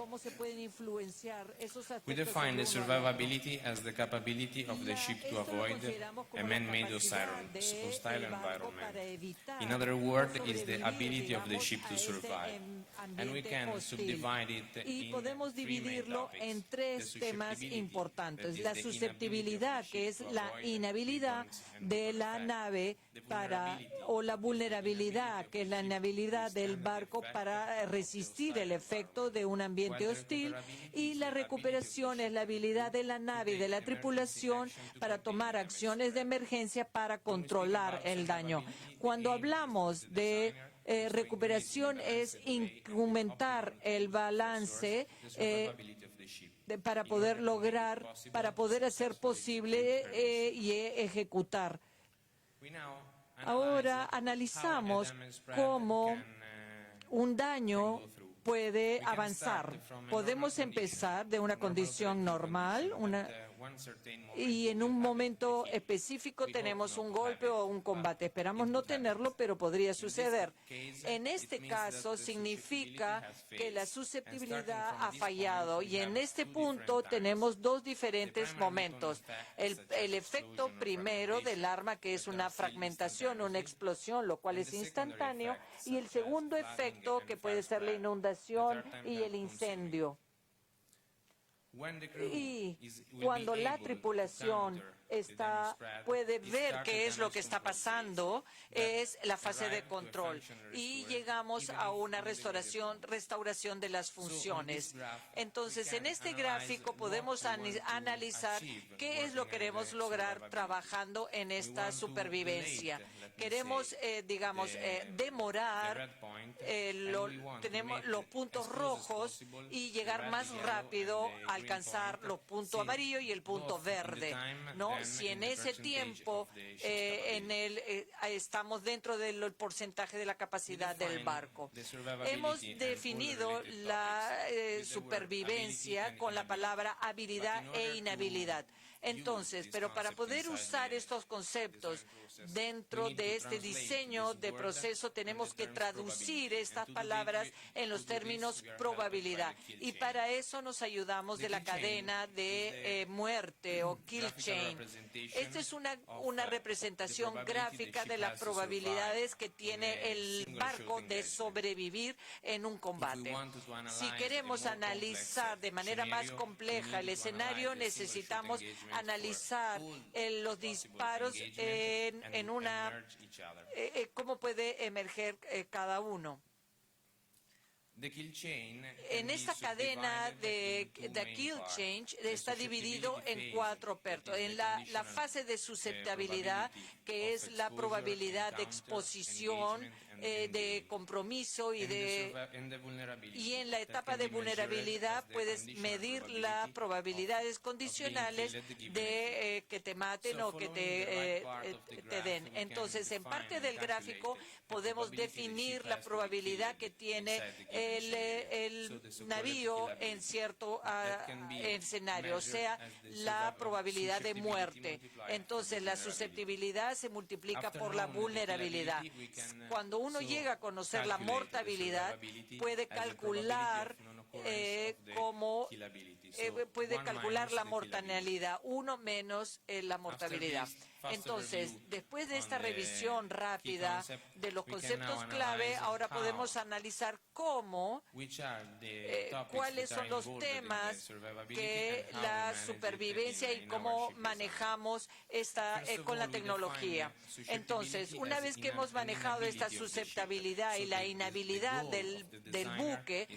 We define the survivability as the capability of the ship to avoid a man-made hostile environment. In other words, is the ability of the ship to survive. And we can subdivide it y podemos dividirlo en tres temas importantes. La susceptibilidad, que es la inhabilidad de la nave o la vulnerabilidad, que es la inhabilidad del barco para resistir el efecto de un ambiente hostil, y la recuperación es la habilidad de la nave y de la tripulación para tomar acciones de emergencia para controlar el daño. Cuando hablamos de recuperación es incrementar el balance para poder lograr, para poder hacer posible y ejecutar. Ahora analizamos cómo un daño puede avanzar. Podemos empezar de una condición normal, y en un momento específico tenemos un golpe o un combate. Esperamos no tenerlo, pero podría suceder. En este caso significa que la susceptibilidad ha fallado y en este punto tenemos dos diferentes momentos. El efecto primero del arma, que es una fragmentación, una explosión, lo cual es instantáneo, y el segundo efecto, que puede ser la inundación y el incendio. Y cuando la tripulación puede ver qué es lo que está pasando, es la fase de control y llegamos a una restauración de las funciones. Entonces, en este gráfico podemos analizar qué es lo que queremos lograr trabajando en esta supervivencia. Queremos, demorar tenemos los puntos rojos y llegar más rápido a alcanzar los puntos amarillos y el punto verde, ¿no? Si en ese tiempo estamos dentro del porcentaje de la capacidad del barco. Hemos definido la supervivencia con la palabra habilidad e inhabilidad. Entonces, pero para poder usar estos conceptos dentro de este diseño de proceso, tenemos que traducir estas palabras en los términos probabilidad. Y para eso nos ayudamos de la cadena de muerte o kill chain. Esta es una representación gráfica de las probabilidades que tiene el barco de sobrevivir en un combate. Si queremos analizar de manera más compleja el escenario, necesitamos analizar los disparos en cómo puede emerger cada uno. En esta cadena de kill chain está dividido en 4 partes. En la fase de susceptibilidad, que es la probabilidad de exposición, de compromiso y en la etapa de vulnerabilidad puedes medir las probabilidades condicionales de que te maten o que te den. Entonces, en parte del gráfico podemos definir la probabilidad que tiene el navío en cierto escenario, o sea, la probabilidad de muerte. Entonces, la susceptibilidad se multiplica por la vulnerabilidad. Cuando uno llega a conocer la mortalidad, puede calcular la mortalidad, 1 menos la mortalidad. Entonces, después de esta revisión rápida de los conceptos clave, ahora podemos analizar cuáles son los temas que la supervivencia y cómo manejamos con la tecnología. Entonces, una vez que hemos manejado esta susceptibilidad y la inhabilidad del buque,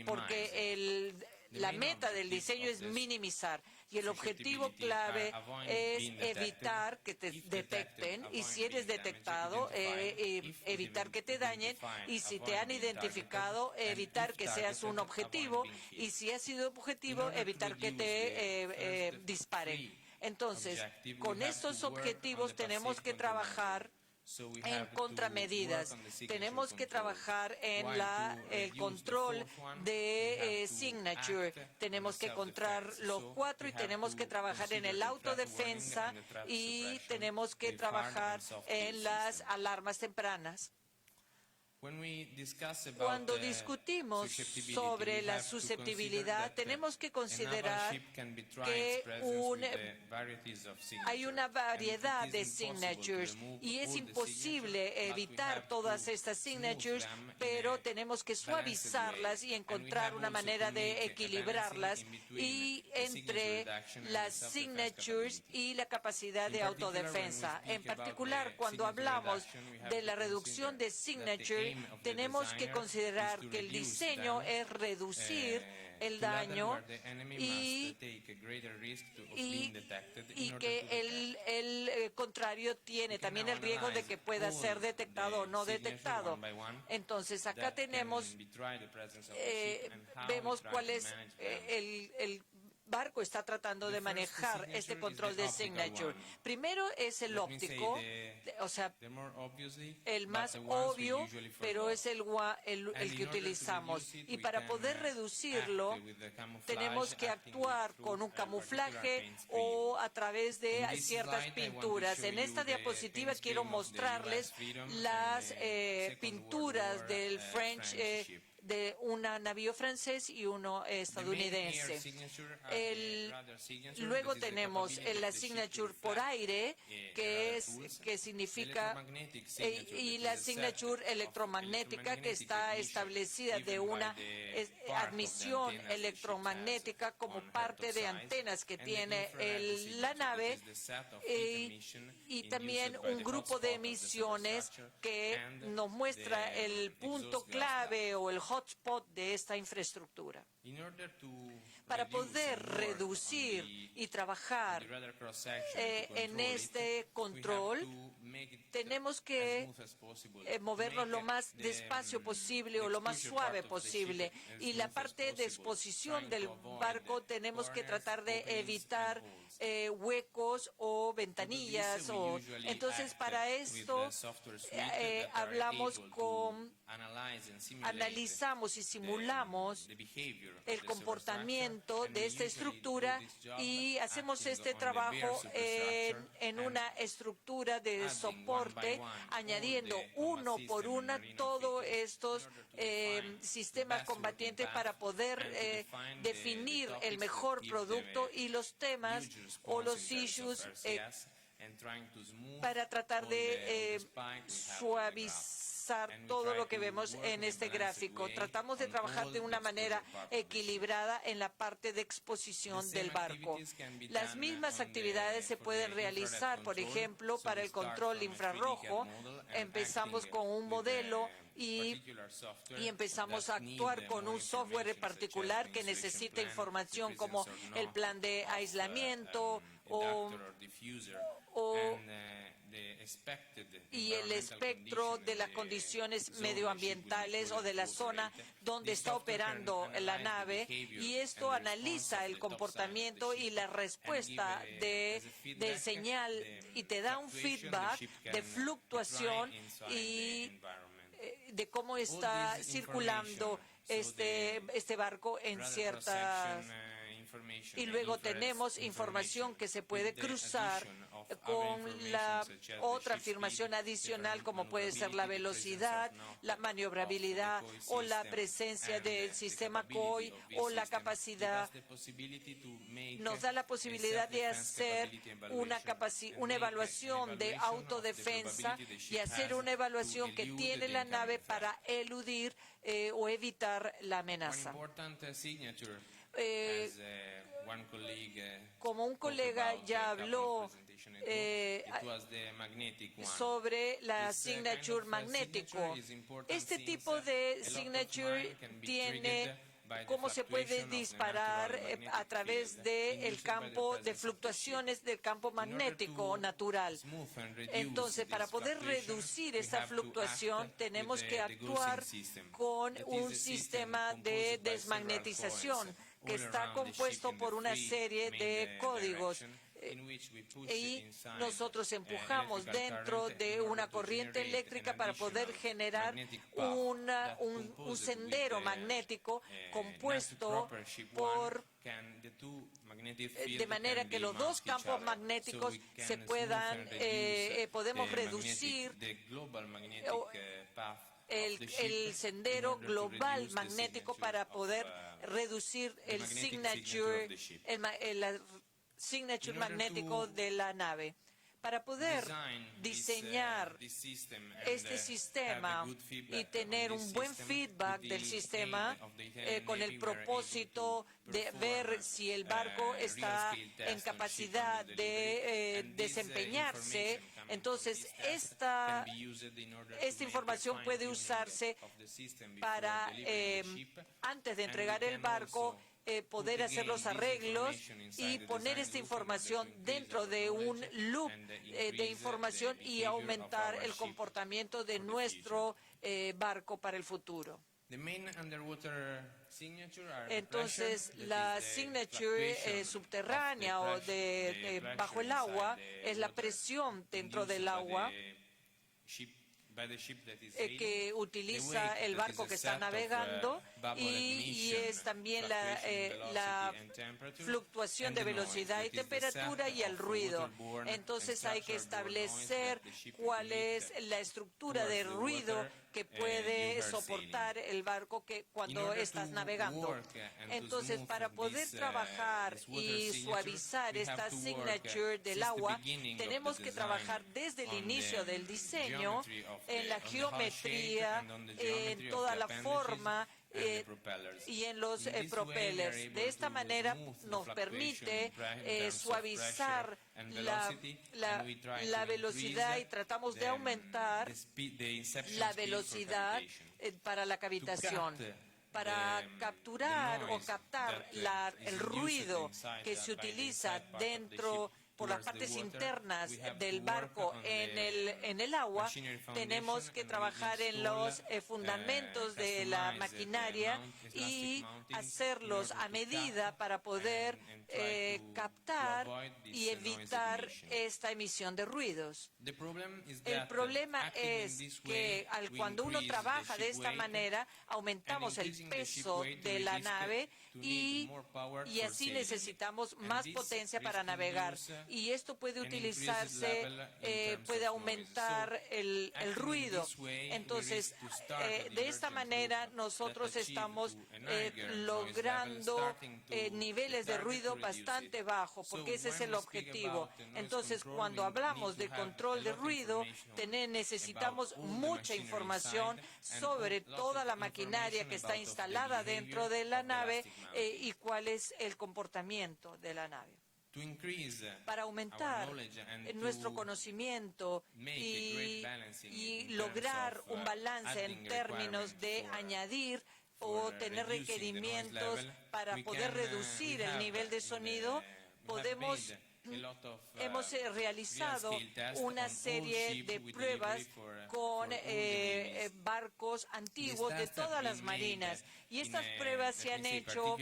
porque la meta del diseño es minimizar y el objetivo clave es evitar que te detecten y si eres detectado, evitar que te dañen y si te han identificado, evitar que seas un objetivo y si has sido objetivo, evitar que te disparen. Entonces, con estos objetivos tenemos que trabajar en contramedidas. Tenemos que trabajar en el control de signature. Tenemos que encontrar los 4 y tenemos que trabajar en el autodefensa y tenemos que trabajar en las alarmas tempranas. Cuando discutimos sobre la susceptibilidad, tenemos que considerar que hay una variedad de signatures y es imposible evitar todas estas signatures, pero tenemos que suavizarlas y encontrar una manera de equilibrarlas y entre las signatures y la capacidad de autodefensa. En particular, cuando hablamos de la reducción de signatures, tenemos que considerar que el diseño es reducir el daño y que el contrario tiene también el riesgo de que pueda ser detectado o no detectado. Entonces, acá vemos cuál es barco está tratando de manejar este control de signature. Primero es el óptico, o sea, el más obvio, pero es el que utilizamos. Y para poder reducirlo, tenemos que actuar con un camuflaje o a través de ciertas pinturas. En esta diapositiva quiero mostrarles las pinturas del French, de un navío francés y uno estadounidense. Luego tenemos la signature por aire, que significa, y la signature electromagnética, que está establecida de una admisión electromagnética como parte de antenas que tiene la nave, y también un grupo de emisiones que nos muestra el punto clave o el hotspot de esta infraestructura. Para poder reducir y trabajar en este control, tenemos que movernos lo más despacio posible o lo más suave posible. Y la parte de exposición del barco tenemos que tratar de evitar huecos o ventanillas. Entonces, para esto analizamos y simulamos el comportamiento de esta estructura y hacemos este trabajo en una estructura de soporte, añadiendo uno por uno todos estos sistemas combatientes para poder definir el mejor producto y los temas o los issues para tratar de suavizar todo lo que vemos en este gráfico. Tratamos de trabajar de una manera equilibrada en la parte de exposición del barco. Las mismas actividades se pueden realizar, por ejemplo, para el control infrarrojo. Empezamos con un modelo y empezamos a actuar con un software en particular que necesita información como el plan de aislamiento y el espectro de las condiciones medioambientales o de la zona donde está operando la nave, y esto analiza el comportamiento y la respuesta del señal y te da un feedback de fluctuación y de cómo está circulando este barco en ciertas. Y luego tenemos información que se puede cruzar con la otra afirmación adicional, como puede ser la velocidad, la maniobrabilidad o la presencia del sistema COI o la capacidad. Nos da la posibilidad de hacer una evaluación de autodefensa y hacer una evaluación que tiene la nave para eludir o evitar la amenaza. Como un colega ya habló sobre la signature magnético, este tipo de signature tiene cómo se puede disparar a través del campo de fluctuaciones del campo magnético natural. Entonces, para poder reducir esta fluctuación, tenemos que actuar con un sistema de desmagnetización que está compuesto por una serie de códigos. Y nosotros empujamos dentro de una corriente eléctrica para poder generar un sendero magnético compuesto de manera que los dos campos magnéticos se podemos reducir el sendero global magnético para poder reducir el signature magnético de la nave. Para poder diseñar este sistema y tener un buen feedback del sistema con el propósito de ver si el barco está en capacidad de desempeñarse, entonces esta información puede usarse para, antes de entregar el barco, poder hacer los arreglos y poner esta información dentro de un loop de información y aumentar el comportamiento de nuestro barco para el futuro. Entonces, la signature subterránea o bajo el agua es la presión dentro del agua que utiliza el barco que está navegando y es también la fluctuación de velocidad y temperatura y el ruido. Entonces hay que establecer cuál es la estructura de ruido que puede soportar el barco cuando estás navegando. Entonces, para poder trabajar y suavizar esta signature del agua, tenemos que trabajar desde el inicio del diseño, en la geometría, en toda la forma y en los propellers. De esta manera nos permite suavizar la velocidad y tratamos de aumentar la velocidad para la cavitación. Para capturar o captar el ruido que se utiliza dentro por las partes internas del barco en el agua, tenemos que trabajar en los fundamentos de la maquinaria y hacerlos a medida para poder captar y evitar esta emisión de ruidos. El problema es que cuando uno trabaja de esta manera, aumentamos el peso de la nave y así necesitamos más potencia para navegar. Y esto puede utilizarse, puede aumentar el ruido. Entonces, de esta manera nosotros estamos logrando niveles de ruido bastante bajos, porque ese es el objetivo. Entonces, cuando hablamos de control de ruido, necesitamos mucha información sobre toda la maquinaria que está instalada dentro de la nave y cuál es el comportamiento de la nave. Para aumentar nuestro conocimiento y lograr un balance en términos de añadir o tener requerimientos para poder reducir el nivel de sonido, hemos realizado una serie de pruebas con barcos antiguos de todas las marinas y estas pruebas se han hecho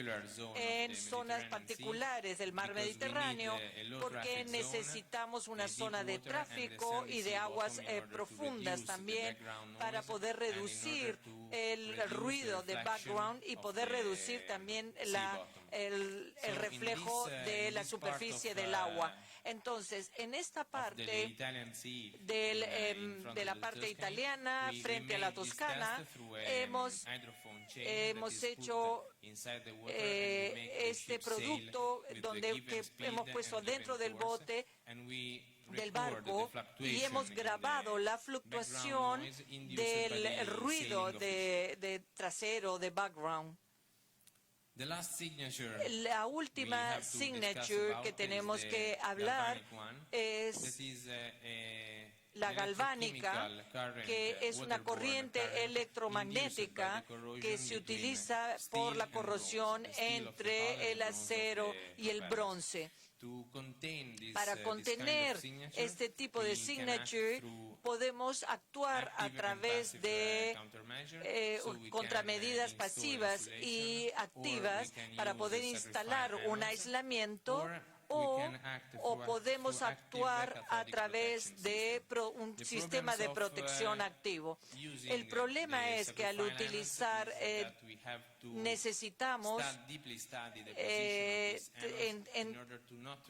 en zonas particulares del mar Mediterráneo porque necesitamos una zona de tráfico y de aguas profundas también para poder reducir el ruido de background y poder reducir también el reflejo de la superficie del agua. Entonces, en esta parte de la parte italiana frente a la Toscana, hemos hecho este producto que hemos puesto dentro del bote del barco y hemos grabado la fluctuación del ruido de trasero, de background. La última signature que tenemos que hablar es la galvánica, que es una corriente electromagnética que se utiliza por la corrosión entre el acero y el bronce. Para contener este tipo de signature, podemos actuar a través de contramedidas pasivas y activas para poder instalar un aislamiento o podemos actuar a través de un sistema de protección activo. El problema es que al utilizar necesitamos,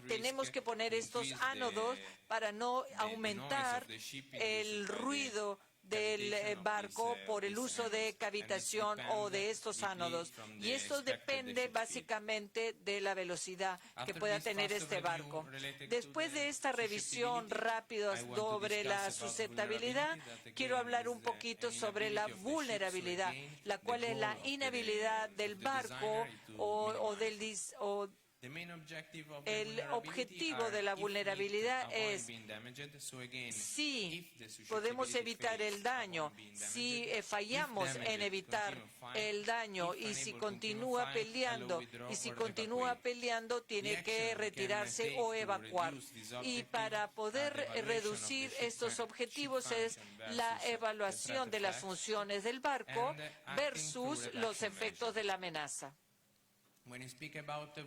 tenemos que poner estos ánodos para no aumentar el ruido del barco por el uso de cavitación o de estos ánodos. Y esto depende básicamente de la velocidad que pueda tener este barco. Después de esta revisión rápida sobre la susceptibilidad, quiero hablar un poquito sobre la vulnerabilidad, la cual es la inhabilidad del barco o El objetivo de la vulnerabilidad es si podemos evitar el daño, si fallamos en evitar el daño y si continúa peleando, tiene que retirarse o evacuar. Y para poder reducir estos objetivos es la evaluación de las funciones del barco versus los efectos de la amenaza.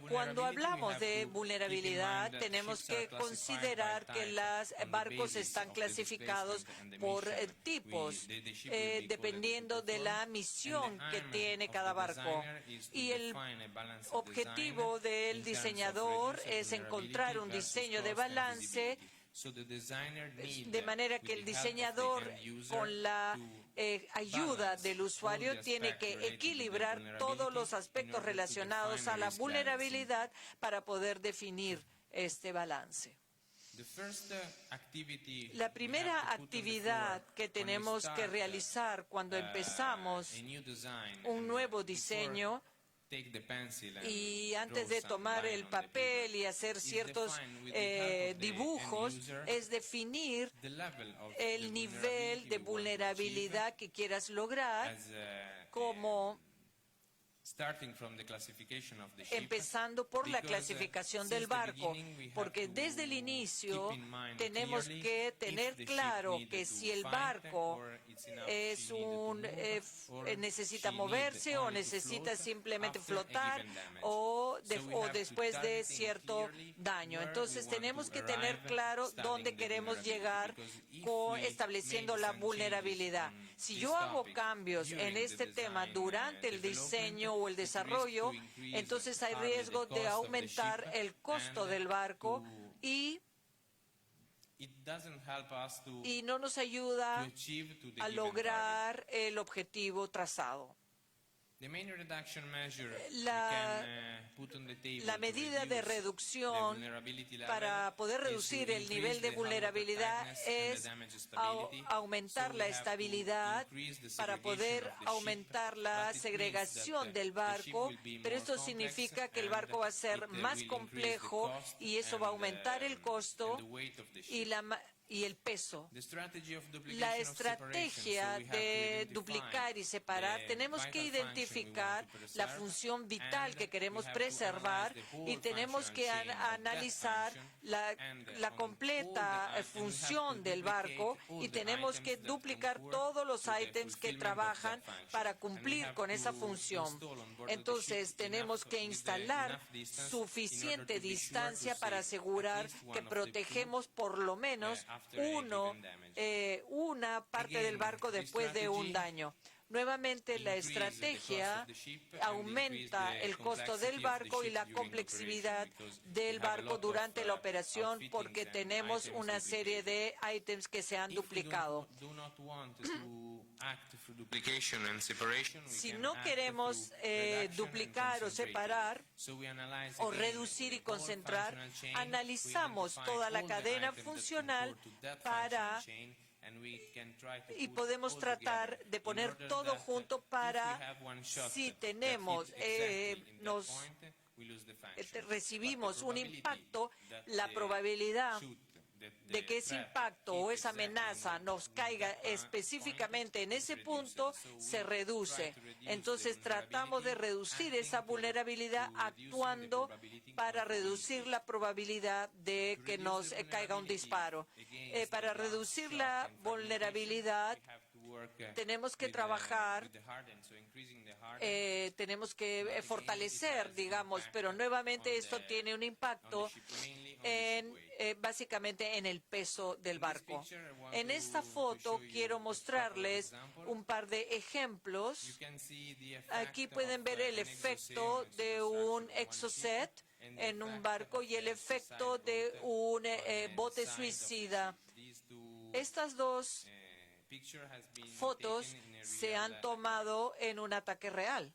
Cuando hablamos de vulnerabilidad, tenemos que considerar que los barcos están clasificados por tipos, dependiendo de la misión que tiene cada barco. Y el objetivo del diseñador es encontrar un diseño de balance de manera que el diseñador, con la ayuda del usuario, tiene que equilibrar todos los aspectos relacionados a la vulnerabilidad para poder definir este balance. La primera actividad que tenemos que realizar cuando empezamos un nuevo diseño y antes de tomar el papel y hacer ciertos dibujos, es definir el nivel de vulnerabilidad que quieras lograr, como empezando por la clasificación del barco, porque desde el inicio tenemos que tener claro que si el barco necesita moverse o necesita simplemente flotar o después de cierto daño. Entonces tenemos que tener claro dónde queremos llegar estableciendo la vulnerabilidad. Si yo hago cambios en este tema durante el diseño o el desarrollo, entonces hay riesgo de aumentar el costo del barco y no nos ayuda a lograr el objetivo trazado. La medida de reducción para poder reducir el nivel de vulnerabilidad es aumentar la estabilidad, para poder aumentar la segregación del barco, pero esto significa que el barco va a ser más complejo y eso va a aumentar el costo y el peso. La estrategia de duplicar y separar, tenemos que identificar la función vital que queremos preservar y tenemos que analizar la completa función del barco y tenemos que duplicar todos los ítems que trabajan para cumplir con esa función. Entonces, tenemos que instalar suficiente distancia para asegurar que protegemos por lo menos una parte del barco después de un daño. Nuevamente, la estrategia aumenta el costo del barco y la complejidad del barco durante la operación porque tenemos una serie de ítems que se han duplicado. Si no queremos duplicar o separar o reducir y concentrar, analizamos toda la cadena funcional y podemos tratar de poner todo junto para, si recibimos un impacto, la probabilidad de que ese impacto o esa amenaza nos caiga específicamente en ese punto se reduce. Entonces tratamos de reducir esa vulnerabilidad actuando para reducir la probabilidad de que nos caiga un disparo. Para reducir la vulnerabilidad tenemos que trabajar, tenemos que fortalecer, digamos, pero nuevamente esto tiene un impacto básicamente en el peso del barco. En esta foto quiero mostrarles un par de ejemplos. Aquí pueden ver el efecto de un exocet en un barco y el efecto de un bote suicida. Estas dos fotos se han tomado en un ataque real.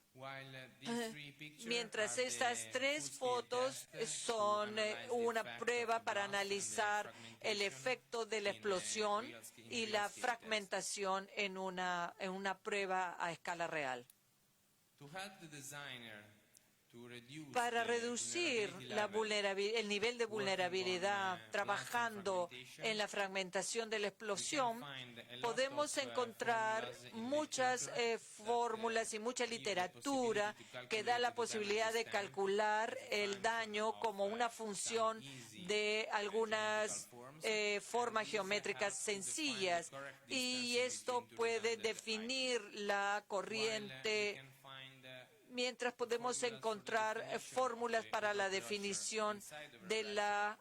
Mientras estas tres fotos son una prueba para analizar el efecto de la explosión y la fragmentación en una prueba a escala real. para reducir el nivel de vulnerabilidad, trabajando en la fragmentación de la explosión, podemos encontrar muchas fórmulas y mucha literatura que da la posibilidad de calcular el daño como una función de algunas formas geométricas sencillas, y esto puede definir la corriente, mientras podemos encontrar fórmulas para la definición de la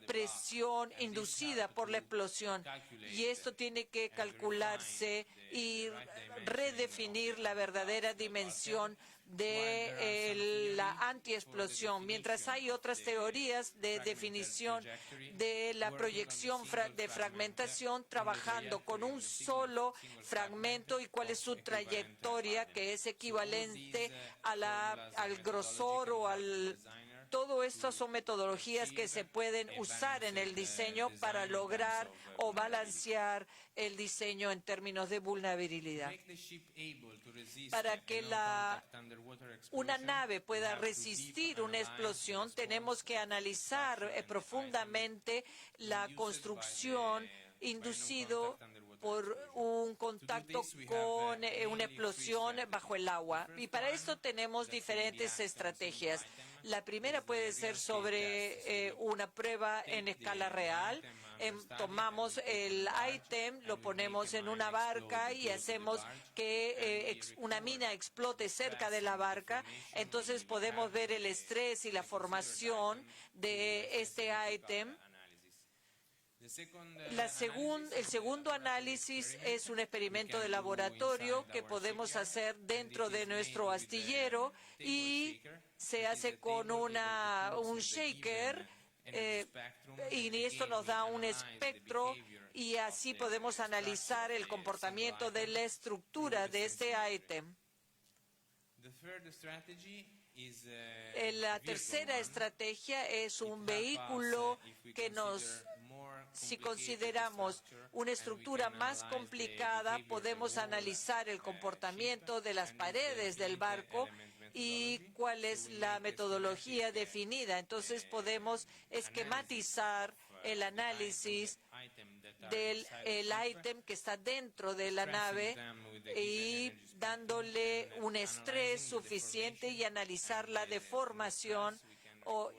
presión inducida por la explosión. Y esto tiene que calcularse y redefinir la verdadera dimensión de la antiexplosión, mientras hay otras teorías de definición de la proyección de fragmentación, trabajando con un solo fragmento y cuál es su trayectoria, que es equivalente al grosor o al... Todo esto son metodologías que se pueden usar en el diseño para lograr o balancear el diseño en términos de vulnerabilidad. Para que una nave pueda resistir una explosión, tenemos que analizar profundamente la construcción inducido por un contacto con una explosión bajo el agua. Y para esto tenemos diferentes estrategias. La primera puede ser sobre una prueba en escala real. Tomamos el ítem, lo ponemos en una barca y hacemos que una mina explote cerca de la barca. Entonces podemos ver el estrés y la formación de este ítem. El segundo análisis es un experimento de laboratorio que podemos hacer dentro de nuestro astillero y se hace con un shaker y esto nos da un espectro y así podemos analizar el comportamiento de la estructura de este ítem. La tercera estrategia es un vehículo que si consideramos una estructura más complicada, podemos analizar el comportamiento de las paredes del barco y cuál es la metodología definida. Entonces podemos esquematizar el análisis del ítem que está dentro de la nave y dándole un estrés suficiente y analizar la deformación.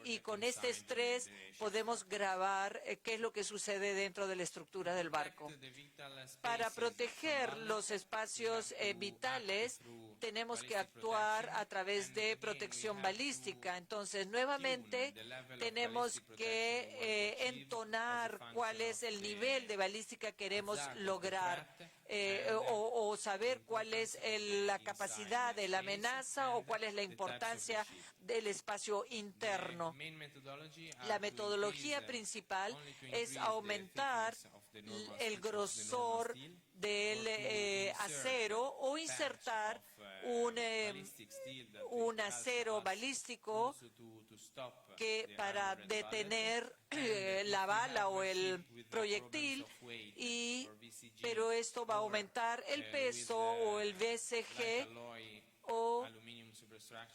Y con este estrés podemos grabar qué es lo que sucede dentro de la estructura del barco. Para proteger los espacios vitales, tenemos que actuar a través de protección balística. Entonces, nuevamente, tenemos que entonar cuál es el nivel de balística que queremos lograr. O saber cuál es la capacidad de la amenaza o cuál es la importancia del espacio interno. La metodología principal es aumentar el grosor del acero o insertar un acero balístico para detener la bala o el proyectil, pero esto va a aumentar el peso o el VSG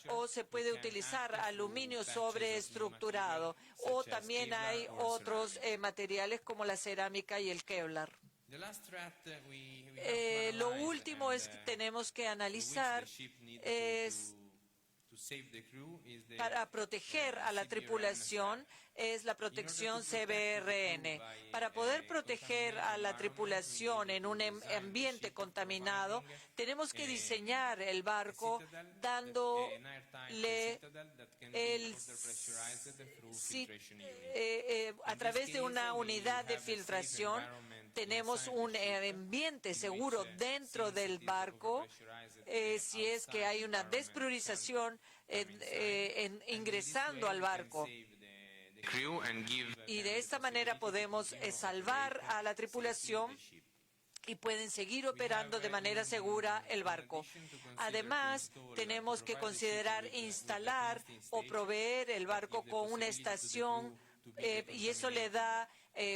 o se puede utilizar aluminio sobreestructurado o también hay otros materiales como la cerámica y el Kevlar. Lo último es que tenemos que analizar para proteger a la tripulación es la protección CBRN. Para poder proteger a la tripulación en un ambiente contaminado, tenemos que diseñar el barco dándole a través de una unidad de filtración. Tenemos un ambiente seguro dentro del barco si es que hay una desprurización ingresando al barco. Y de esta manera podemos salvar a la tripulación y pueden seguir operando de manera segura el barco. Además, tenemos que considerar instalar o proveer el barco con una estación y eso le da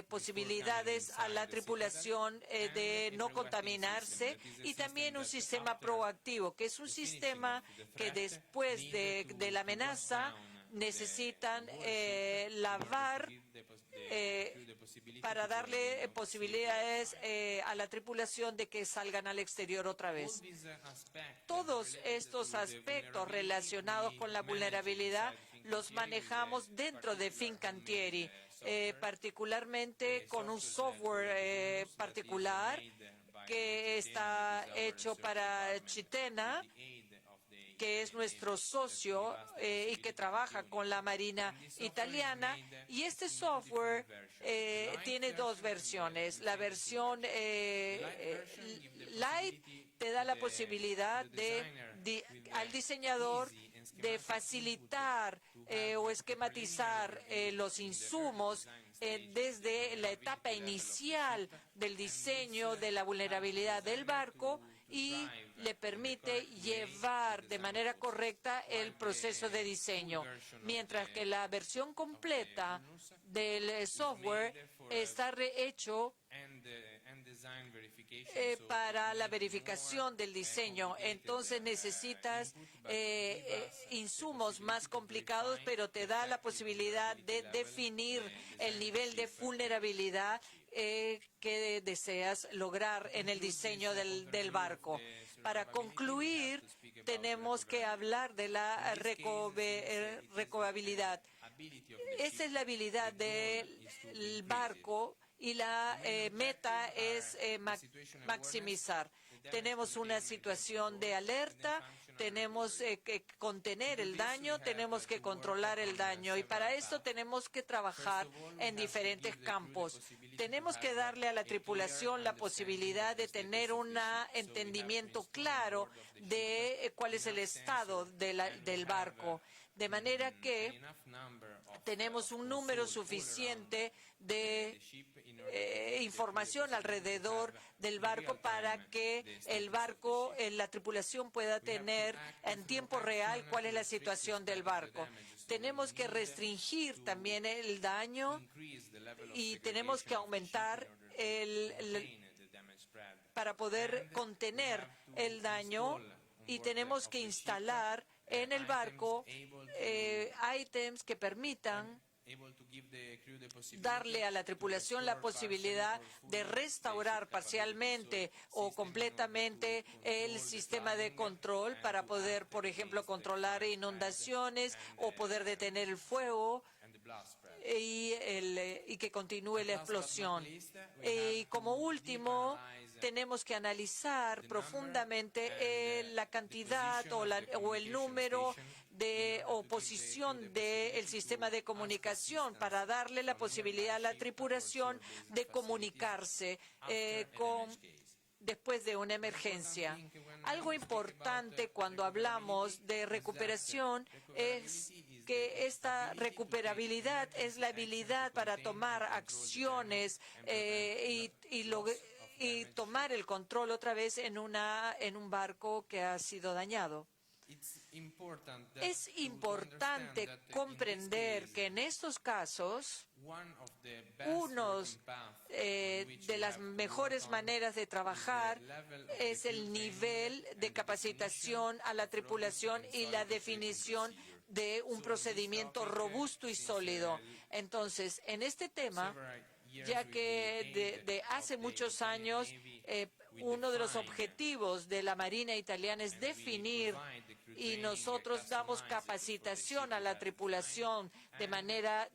posibilidades a la tripulación de no contaminarse, y también un sistema proactivo, que es un sistema que después de la amenaza necesitan lavar para darle posibilidades a la tripulación de que salgan al exterior otra vez. Todos estos aspectos relacionados con la vulnerabilidad los manejamos dentro de Fincantieri, particularmente con un software particular que está hecho para Chitena, que es nuestro socio y que trabaja con la Marina italiana. Y este software tiene dos versiones. La versión Light te da la posibilidad al diseñador de facilitar o esquematizar los insumos desde la etapa inicial del diseño de la vulnerabilidad del barco, y le permite llevar de manera correcta el proceso de diseño, mientras que la versión completa del software está hecho para la verificación del diseño. Entonces necesitas insumos más complicados, pero te da la posibilidad de definir el nivel de vulnerabilidad que deseas lograr en el diseño del barco. Para concluir, tenemos que hablar de la recoverabilidad. Esta es la habilidad del barco y la meta es maximizar. Tenemos una situación de alerta, tenemos que contener el daño, tenemos que controlar el daño, y para esto tenemos que trabajar en diferentes campos. Tenemos que darle a la tripulación la posibilidad de tener un entendimiento claro de cuál es el estado del barco, de manera que tenemos un número suficiente de información alrededor del barco para que el barco, la tripulación pueda tener en tiempo real cuál es la situación del barco. Tenemos que restringir también el daño y tenemos que aumentar para poder contener el daño, y tenemos que instalar en el barco ítems que permitan darle a la tripulación la posibilidad de restaurar parcialmente o completamente el sistema de control para poder, por ejemplo, controlar inundaciones o poder detener el fuego y que continúe la explosión. Y como último, tenemos que analizar profundamente la cantidad o el número o posición del sistema de comunicación para darle la posibilidad a la tripulación de comunicarse después de una emergencia. Algo importante cuando hablamos de recuperación es que esta recuperabilidad es la habilidad para tomar acciones y tomar el control otra vez en un barco que ha sido dañado. Es importante comprender que en estos casos, una de las mejores maneras de trabajar es el nivel de capacitación a la tripulación y la definición de un procedimiento robusto y sólido. Entonces, en este tema, ya que de hace muchos años uno de los objetivos de la Marina italiana es definir, y nosotros damos capacitación a la tripulación de manera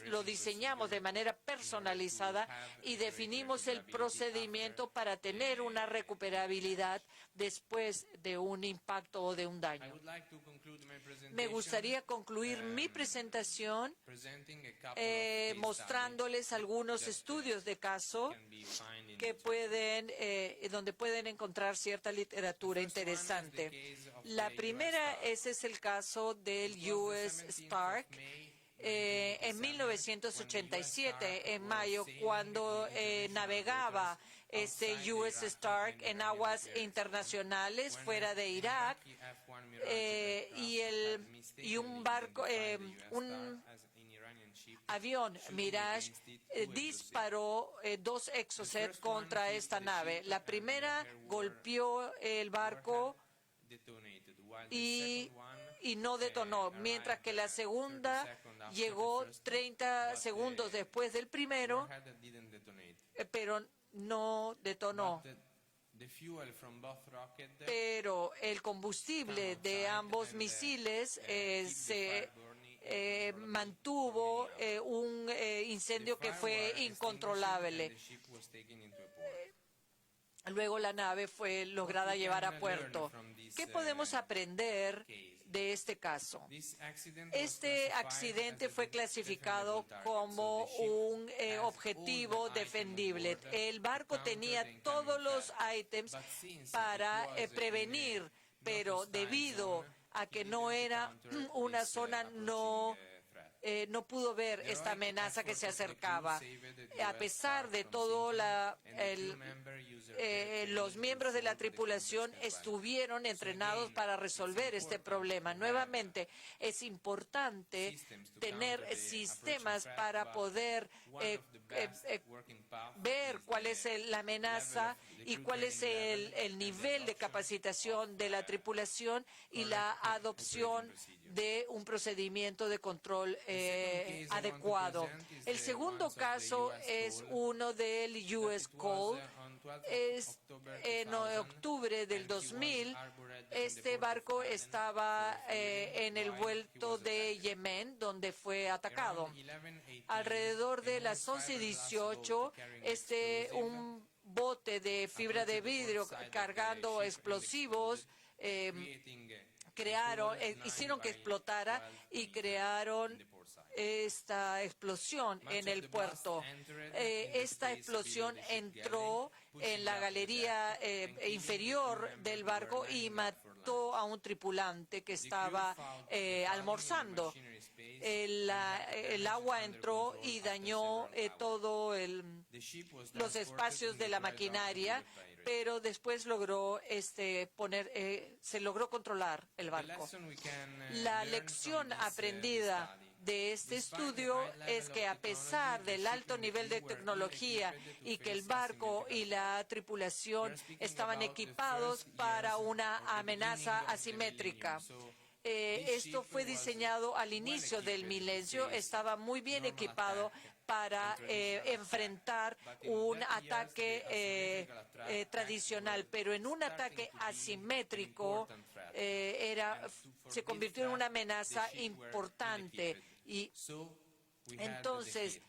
lo diseñamos de manera personalizada y definimos el procedimiento para tener una recuperabilidad después de un impacto o de un daño. Me gustaría concluir mi presentación mostrándoles algunos estudios de caso donde pueden encontrar cierta literatura interesante. La primera, ese es el caso del US Stark. En 1987, en mayo, cuando navegaba este US Stark en aguas internacionales fuera de Irak, y un barco, avión Mirage disparó 2 Exocet contra esta nave. La primera golpeó el barco y no detonó, mientras que la segunda llegó 30 segundos después del primero, pero no detonó. Pero el combustible de ambos misiles se mantuvo un incendio que fue incontrolable. Luego la nave fue lograda llevar a puerto. ¿Qué podemos aprender de este caso? Este accidente fue clasificado como un objetivo defendible. El barco tenía todos los ítems para prevenir, pero debido a que no era una zona no pudo ver esta amenaza que se acercaba. A pesar de todo, los miembros de la tripulación estuvieron entrenados para resolver este problema. Nuevamente, es importante tener sistemas para poder ver cuál es la amenaza y cuál es el nivel de capacitación de la tripulación y la adopción de un procedimiento de control adecuado. El segundo caso es uno del US Cole. En octubre del 2000, este barco estaba en el puerto de Yemen, donde fue atacado. Alrededor de las 11:18, un bote de fibra de vidrio cargando explosivos hicieron que explotara y crearon esta explosión en el puerto. Esta explosión entró en la galería inferior del barco y mató a un tripulante que estaba almorzando. El agua entró y dañó todos los espacios de la maquinaria, pero después se logró controlar el barco. La lección aprendida de este estudio es que a pesar del alto nivel de tecnología y que el barco y la tripulación estaban equipados para una amenaza asimétrica. Esto fue diseñado al inicio del milenio, estaba muy bien equipado para enfrentar un ataque tradicional, pero en un ataque asimétrico se convirtió en una amenaza importante. Y entonces,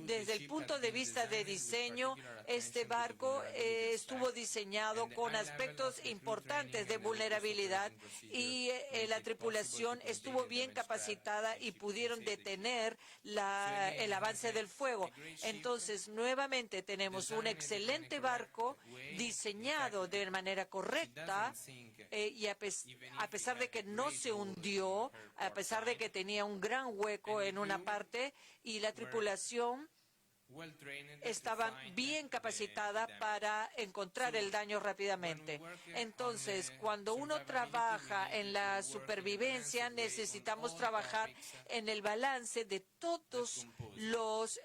desde el punto de vista de diseño, este barco estuvo diseñado con aspectos importantes de vulnerabilidad y la tripulación estuvo bien capacitada y pudieron detener el avance del fuego. Entonces, nuevamente tenemos un excelente barco diseñado de manera correcta y a pesar de que no se hundió, a pesar de que tenía un gran hueco en una parte, y la tripulación estaba bien capacitada para encontrar el daño rápidamente. Entonces, cuando uno trabaja en la supervivencia, necesitamos trabajar en el balance de todos los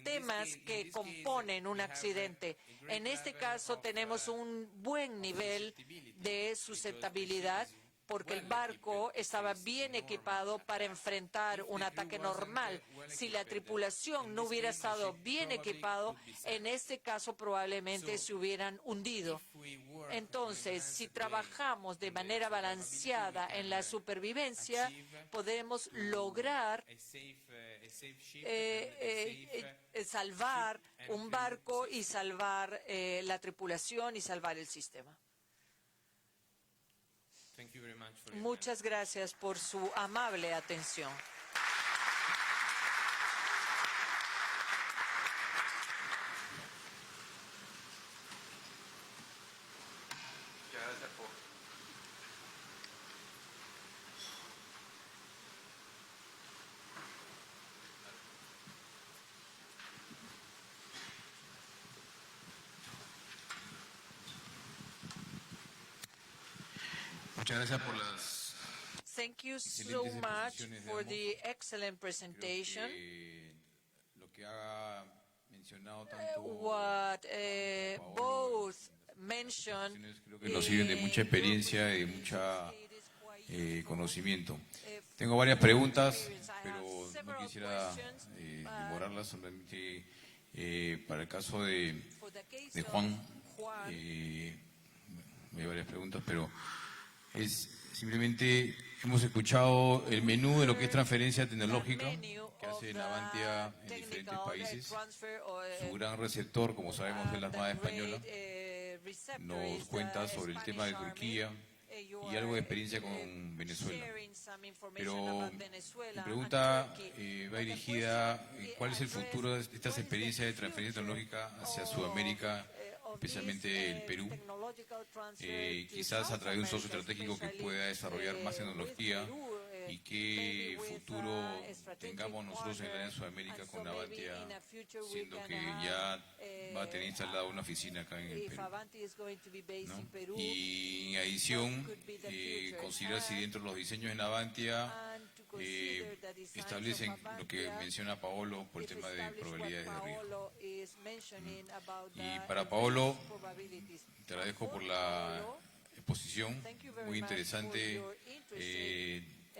temas que componen un accidente. En este caso, tenemos un buen nivel de sustentabilidad, porque el barco estaba bien equipado para enfrentar un ataque normal. Si la tripulación no hubiera estado bien equipado, en este caso probablemente se hubieran hundido. Entonces, si trabajamos de manera balanceada en la supervivencia, podemos lograr salvar un barco y salvar la tripulación y salvar el sistema. Muchas gracias por su amable atención. Muchas gracias por las Thank you so excelentes much exposiciones de for ambos. the excellent Creo presentation. que lo que ha mencionado tanto What Paolo both en las mentioned exposiciones creo que nos sirven de mucha in your experiencia y de mucha it is quite conocimiento. Tengo varias preguntas, experience. I pero have no several quisiera questions, demorarlas, solamente para el caso de for the case de of Juan, Juan. hay varias preguntas, pero es simplemente hemos escuchado el menú de lo que es transferencia tecnológica que hace Navantia en diferentes países. Su gran receptor, como sabemos, es la Armada Española. Nos cuenta sobre el tema de Turquía y algo de experiencia con Venezuela. Pero mi pregunta va dirigida, ¿cuál es el futuro de estas experiencias de transferencia tecnológica hacia Sudamérica, especialmente el Perú? Quizás a través de un socio estratégico que pueda desarrollar más tecnología y qué futuro tengamos nosotros en el área de Sudamérica con Navantia, siendo que ya va a tener instalada una oficina acá en el Perú, ¿no? Y en adición, considerar si dentro de los diseños de Navantia establecen lo que menciona Paolo por el tema de probabilidades de riesgo. Y para Paolo, te agradezco por la exposición, muy interesante,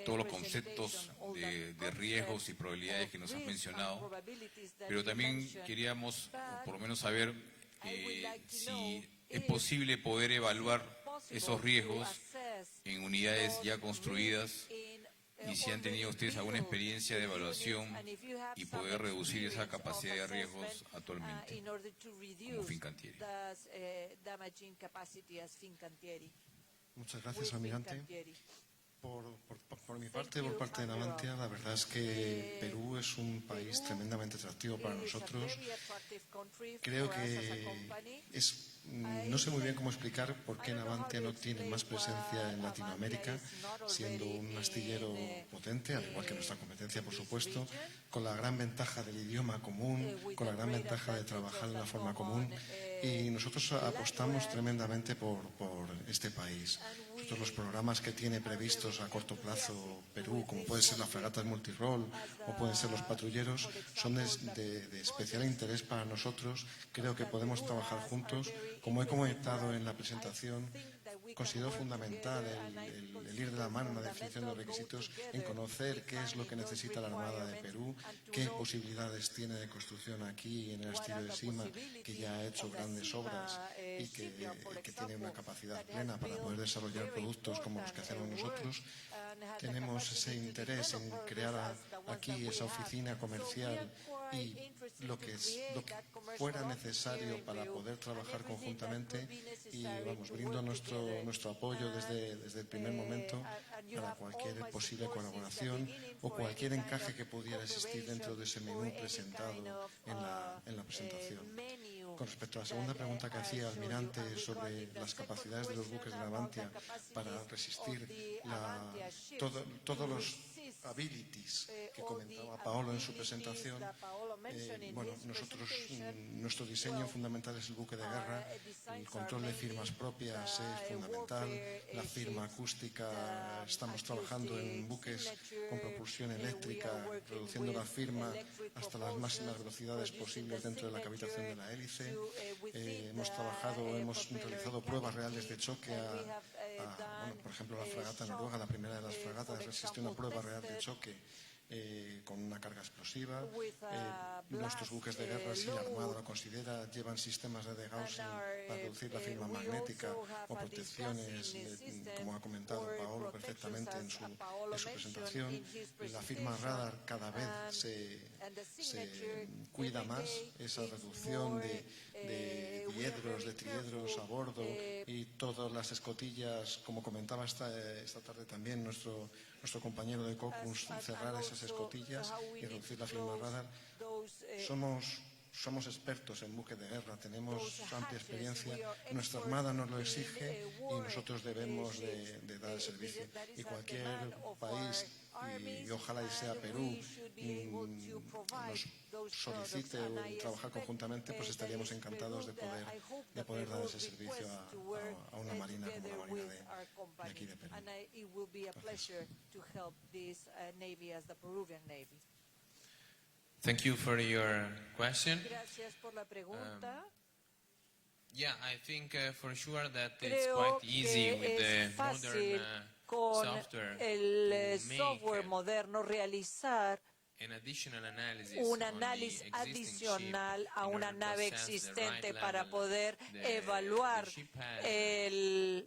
todos los conceptos de riesgos y probabilidades que nos has mencionado, pero también queríamos por lo menos saber si es posible poder evaluar esos riesgos en unidades ya construidas y si han tenido ustedes alguna experiencia de evaluación y poder reducir esa capacidad de riesgos actualmente como Fincantieri. Muchas gracias, almirante. Por mi parte, por parte de Navantia, la verdad es que Perú es un país tremendamente atractivo para nosotros. Creo que no sé muy bien cómo explicar por qué Navantia no tiene más presencia en Latinoamérica, siendo un astillero potente, al igual que nuestra competencia, por supuesto, con la gran ventaja del idioma común, con la gran ventaja de trabajar de una forma común. Y nosotros apostamos tremendamente por este país. Nosotros los programas que tiene previstos a corto plazo Perú, como pueden ser las fragatas multirol o pueden ser los patrulleros, son de especial interés para nosotros. Creo que podemos trabajar juntos. Como he comentado en la presentación, considero fundamental el ir de la mano en la definición de los requisitos, en conocer qué es lo que necesita la Armada de Perú, qué posibilidades tiene de construcción aquí en el astillero de Sima, que ya ha hecho grandes obras y que tiene una capacidad plena para poder desarrollar productos como los que hacemos nosotros. Tenemos ese interés en crear aquí esa oficina comercial y lo que fuera necesario para poder trabajar conjuntamente y brindo nuestro apoyo desde el primer momento para cualquier posible colaboración o cualquier encaje que pudiera existir dentro de ese menú presentado en la presentación. Con respecto a la segunda pregunta que hacía almirante sobre las capacidades de los buques de Navantia para resistir todos los abilities que comentaba Paolo en su presentación, nuestro diseño fundamental es el buque de guerra, el control de firmas propias es fundamental, la firma acústica, estamos trabajando en buques con propulsión eléctrica, reduciendo la firma hasta las máximas velocidades posibles dentro de la cavitación de la hélice. Hemos realizado pruebas reales de choque por ejemplo, la fragata noruega, la primera de las fragatas, resistió una prueba real de choque con una carga explosiva. Nuestros buques de guerra, si la Armada lo considera, llevan sistemas de degaussing para reducir la firma magnética o protecciones, como ha comentado Paolo perfectamente en su presentación. La firma radar cada vez se cuida más, esa reducción de diedros, de triedros a bordo y todas las escotillas, como comentaba esta tarde también nuestro compañero de COCUS, cerrar esas escotillas y reducir la firma radar. somos expertos en buques de guerra, tenemos amplia experiencia, nuestra Armada nos lo exige y nosotros debemos de dar el servicio. Y cualquier país, y ojalá y sea Perú, nos solicite o trabajar conjuntamente, pues estaríamos encantados de poder dar ese servicio a una marina como la Marina de aquí de Perú. Thank you for your question. Gracias por la pregunta. Yeah, I think for sure that it's Creo quite easy que with the es fácil modern con software el to software make moderno realizar an additional analysis un on the análisis existing adicional ship a in una order to nave assess the existente right para level poder the evaluar ship has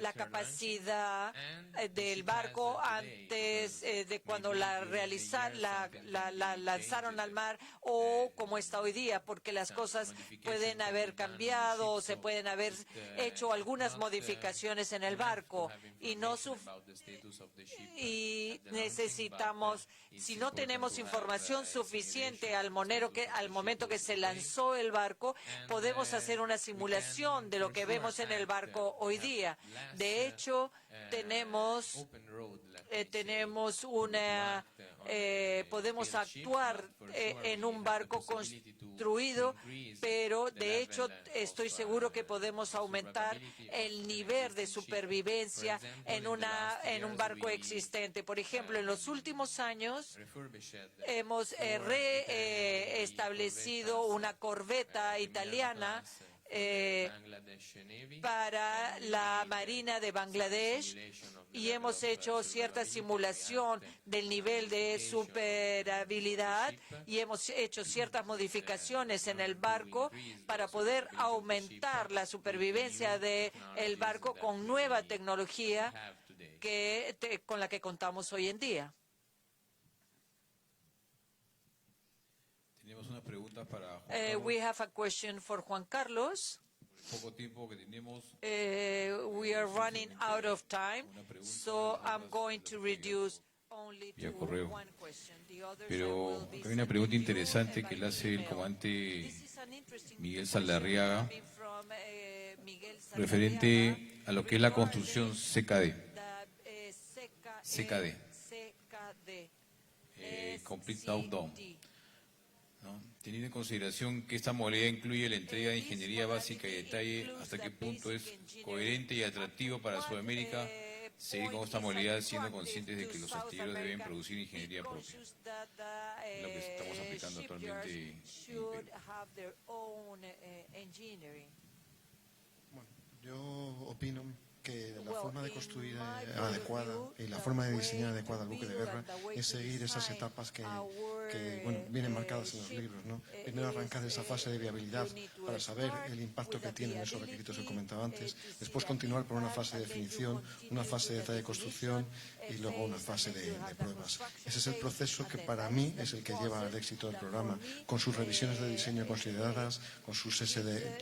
la after capacidad launching, and the del ship barco has delay antes because de cuando maybe la during the realizar, year la something can be lanzaron changed, al mar o como está hoy día, porque las some cosas modification pueden can haber be done on the cambiado o ship, se so pueden haber it, hecho algunas not, modificaciones en el enough to barco have y no information about the status of the ship y at the launching, necesitamos, but, si it's no important tenemos to have, información suficiente simulation al momento que se lanzó el barco, and, podemos hacer una we simulación can de lo for que sure vemos en el act, barco hoy have día. less, De hecho, tenemos open road, let me say, tenemos to act on a podemos failed ship, actuar but for sure en we un have the barco possibility to construido, increase pero the de hecho level estoy of, seguro que podemos aumentar survivability of el an nivel de existing ship. supervivencia For example, en in the last en un years barco we, existente. Por ejemplo, en los últimos años refurbished hemos four Italian establecido corvetas, una corbeta Emiliano italiana class, for the Bangladesh Navy, para and we la made, Marina de some Bangladesh simulation of the y level hemos of, hecho cierta survivability. simulación We added del some nivel de modification of superabilidad the ship, y hemos hecho ciertas modificaciones en el in order to barco increase para the poder survivability of the aumentar ship la with the supervivencia new del technologies barco that con nueva we tecnología have today. con la que contamos hoy en día. Tenemos una pregunta para Juan Carlos. We have a question for Juan Carlos. Poco tiempo que tenemos. We are running out of time, so I'm going to reduce only to Vía correo. one question. The others I Pero will be hay una sending pregunta you interesante que by le hace el email. comandante This is an interesting Miguel question Saldarriaga coming from, Miguel Saldarriaga referente a lo que es la construcción CKD, the, CKD. CKD. Complete Countdown, ¿no? Teniendo en consideración que esta modalidad incluye la entrega de ingeniería básica y detalle, hasta qué punto es coherente y atractivo para Sudamérica seguir con esta modalidad siendo conscientes de que los astilleros deben producir ingeniería propia. Es lo que estamos aplicando actualmente en Perú. Bueno, yo opino que la forma de construir adecuada y la forma de diseñar adecuada el buque de guerra es seguir esas etapas que vienen marcadas en los libros, ¿no? Primero arrancar esa fase de viabilidad para saber el impacto que tienen esos requisitos que comentaba antes, después continuar por una fase de definición, una fase de detalle de construcción y luego una fase de pruebas. Ese es el proceso que para mí es el que lleva al éxito del programa, con sus revisiones de diseño consideradas, con sus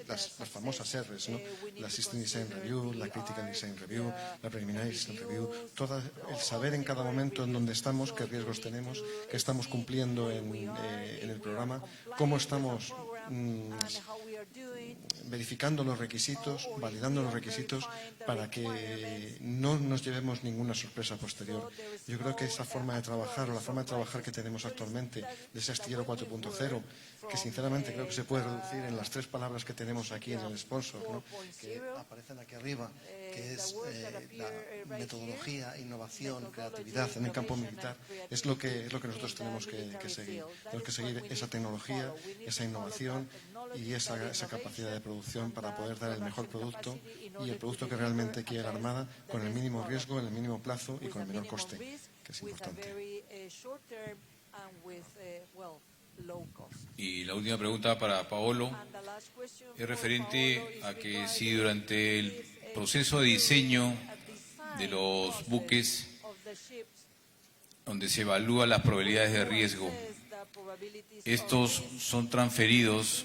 las famosas R's, ¿no? La System Design Review, la Critical Design Review, la Preliminary Design Review, todo el saber en cada momento en dónde estamos, qué riesgos tenemos, qué estamos cumpliendo en el programa, cómo estamos verificando los requisitos, validando los requisitos para que no nos llevemos ninguna sorpresa posterior. Yo creo que esa forma de trabajar o la forma de trabajar que tenemos actualmente de ese astillero 4.0, que sinceramente creo que se puede reducir en las 3 palabras que tenemos aquí en el sponsor, ¿no? Que aparecen aquí arriba, que es la metodología, innovación, creatividad en el campo militar, es lo que nosotros tenemos que seguir. Tenemos que seguir esa tecnología, esa innovación y esa capacidad de producción para poder dar el mejor producto y el producto que realmente quiere la Armada con el mínimo riesgo, en el mínimo plazo y con el menor coste, que es importante. Y la última pregunta para Paolo es referente a que si durante el proceso de diseño de los buques, donde se evalúan las probabilidades de riesgo, estos son transferidos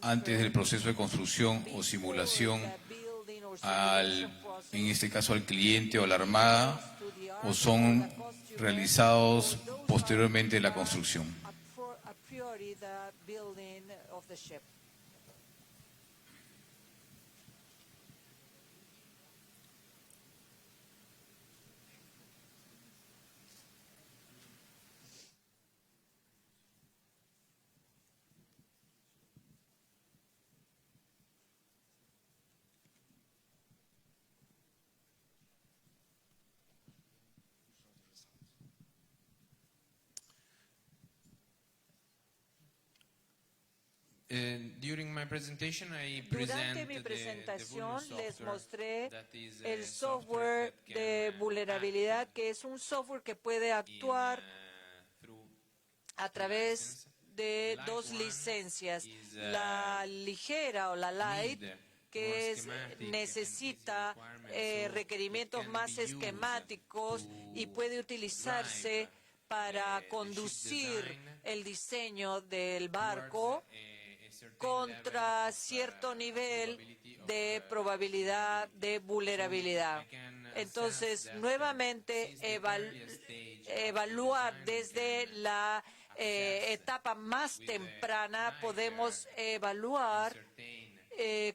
antes del proceso de construcción o simulación en este caso al cliente o a la Armada, o son realizados posteriormente en la construcción. A priori, the building of the ship. During my presentation, I Durante mi presentación les mostré el software de vulnerabilidad, que es un software que puede actuar a través de dos licencias, la ligera o la light, que necesita requerimientos más esquemáticos y puede utilizarse para conducir el diseño del barco contra cierto nivel de probabilidad de vulnerabilidad. Entonces, nuevamente evaluar desde la etapa más temprana, podemos evaluar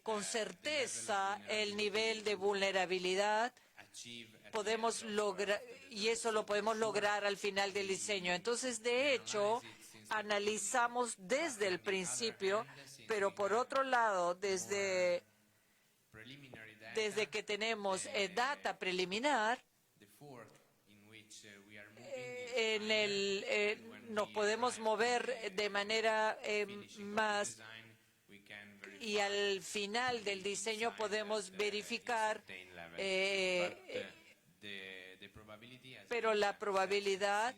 con certeza el nivel de vulnerabilidad. Podemos lograr, y eso lo podemos lograr al final del diseño. Entonces, de hecho, analizamos desde el principio, pero por otro lado, desde que tenemos data preliminar, nos podemos mover de manera más, y al final del diseño podemos verificar, pero la probabilidad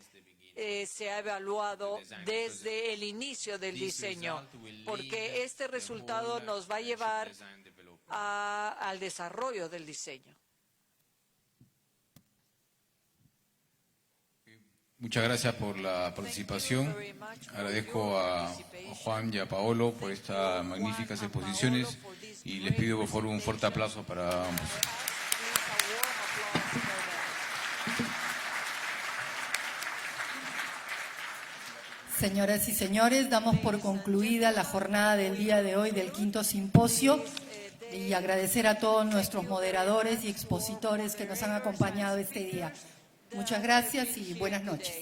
se ha evaluado desde el inicio del diseño, porque este resultado nos va a llevar al desarrollo del diseño. Muchas gracias por la participación. Agradezco a Juan y a Paolo por estas magníficas exposiciones y les pido por favor un fuerte aplauso para ambos. Señoras y señores, damos por concluida la jornada del día de hoy del quinto simposio y agradecer a todos nuestros moderadores y expositores que nos han acompañado este día. Muchas gracias y buenas noches.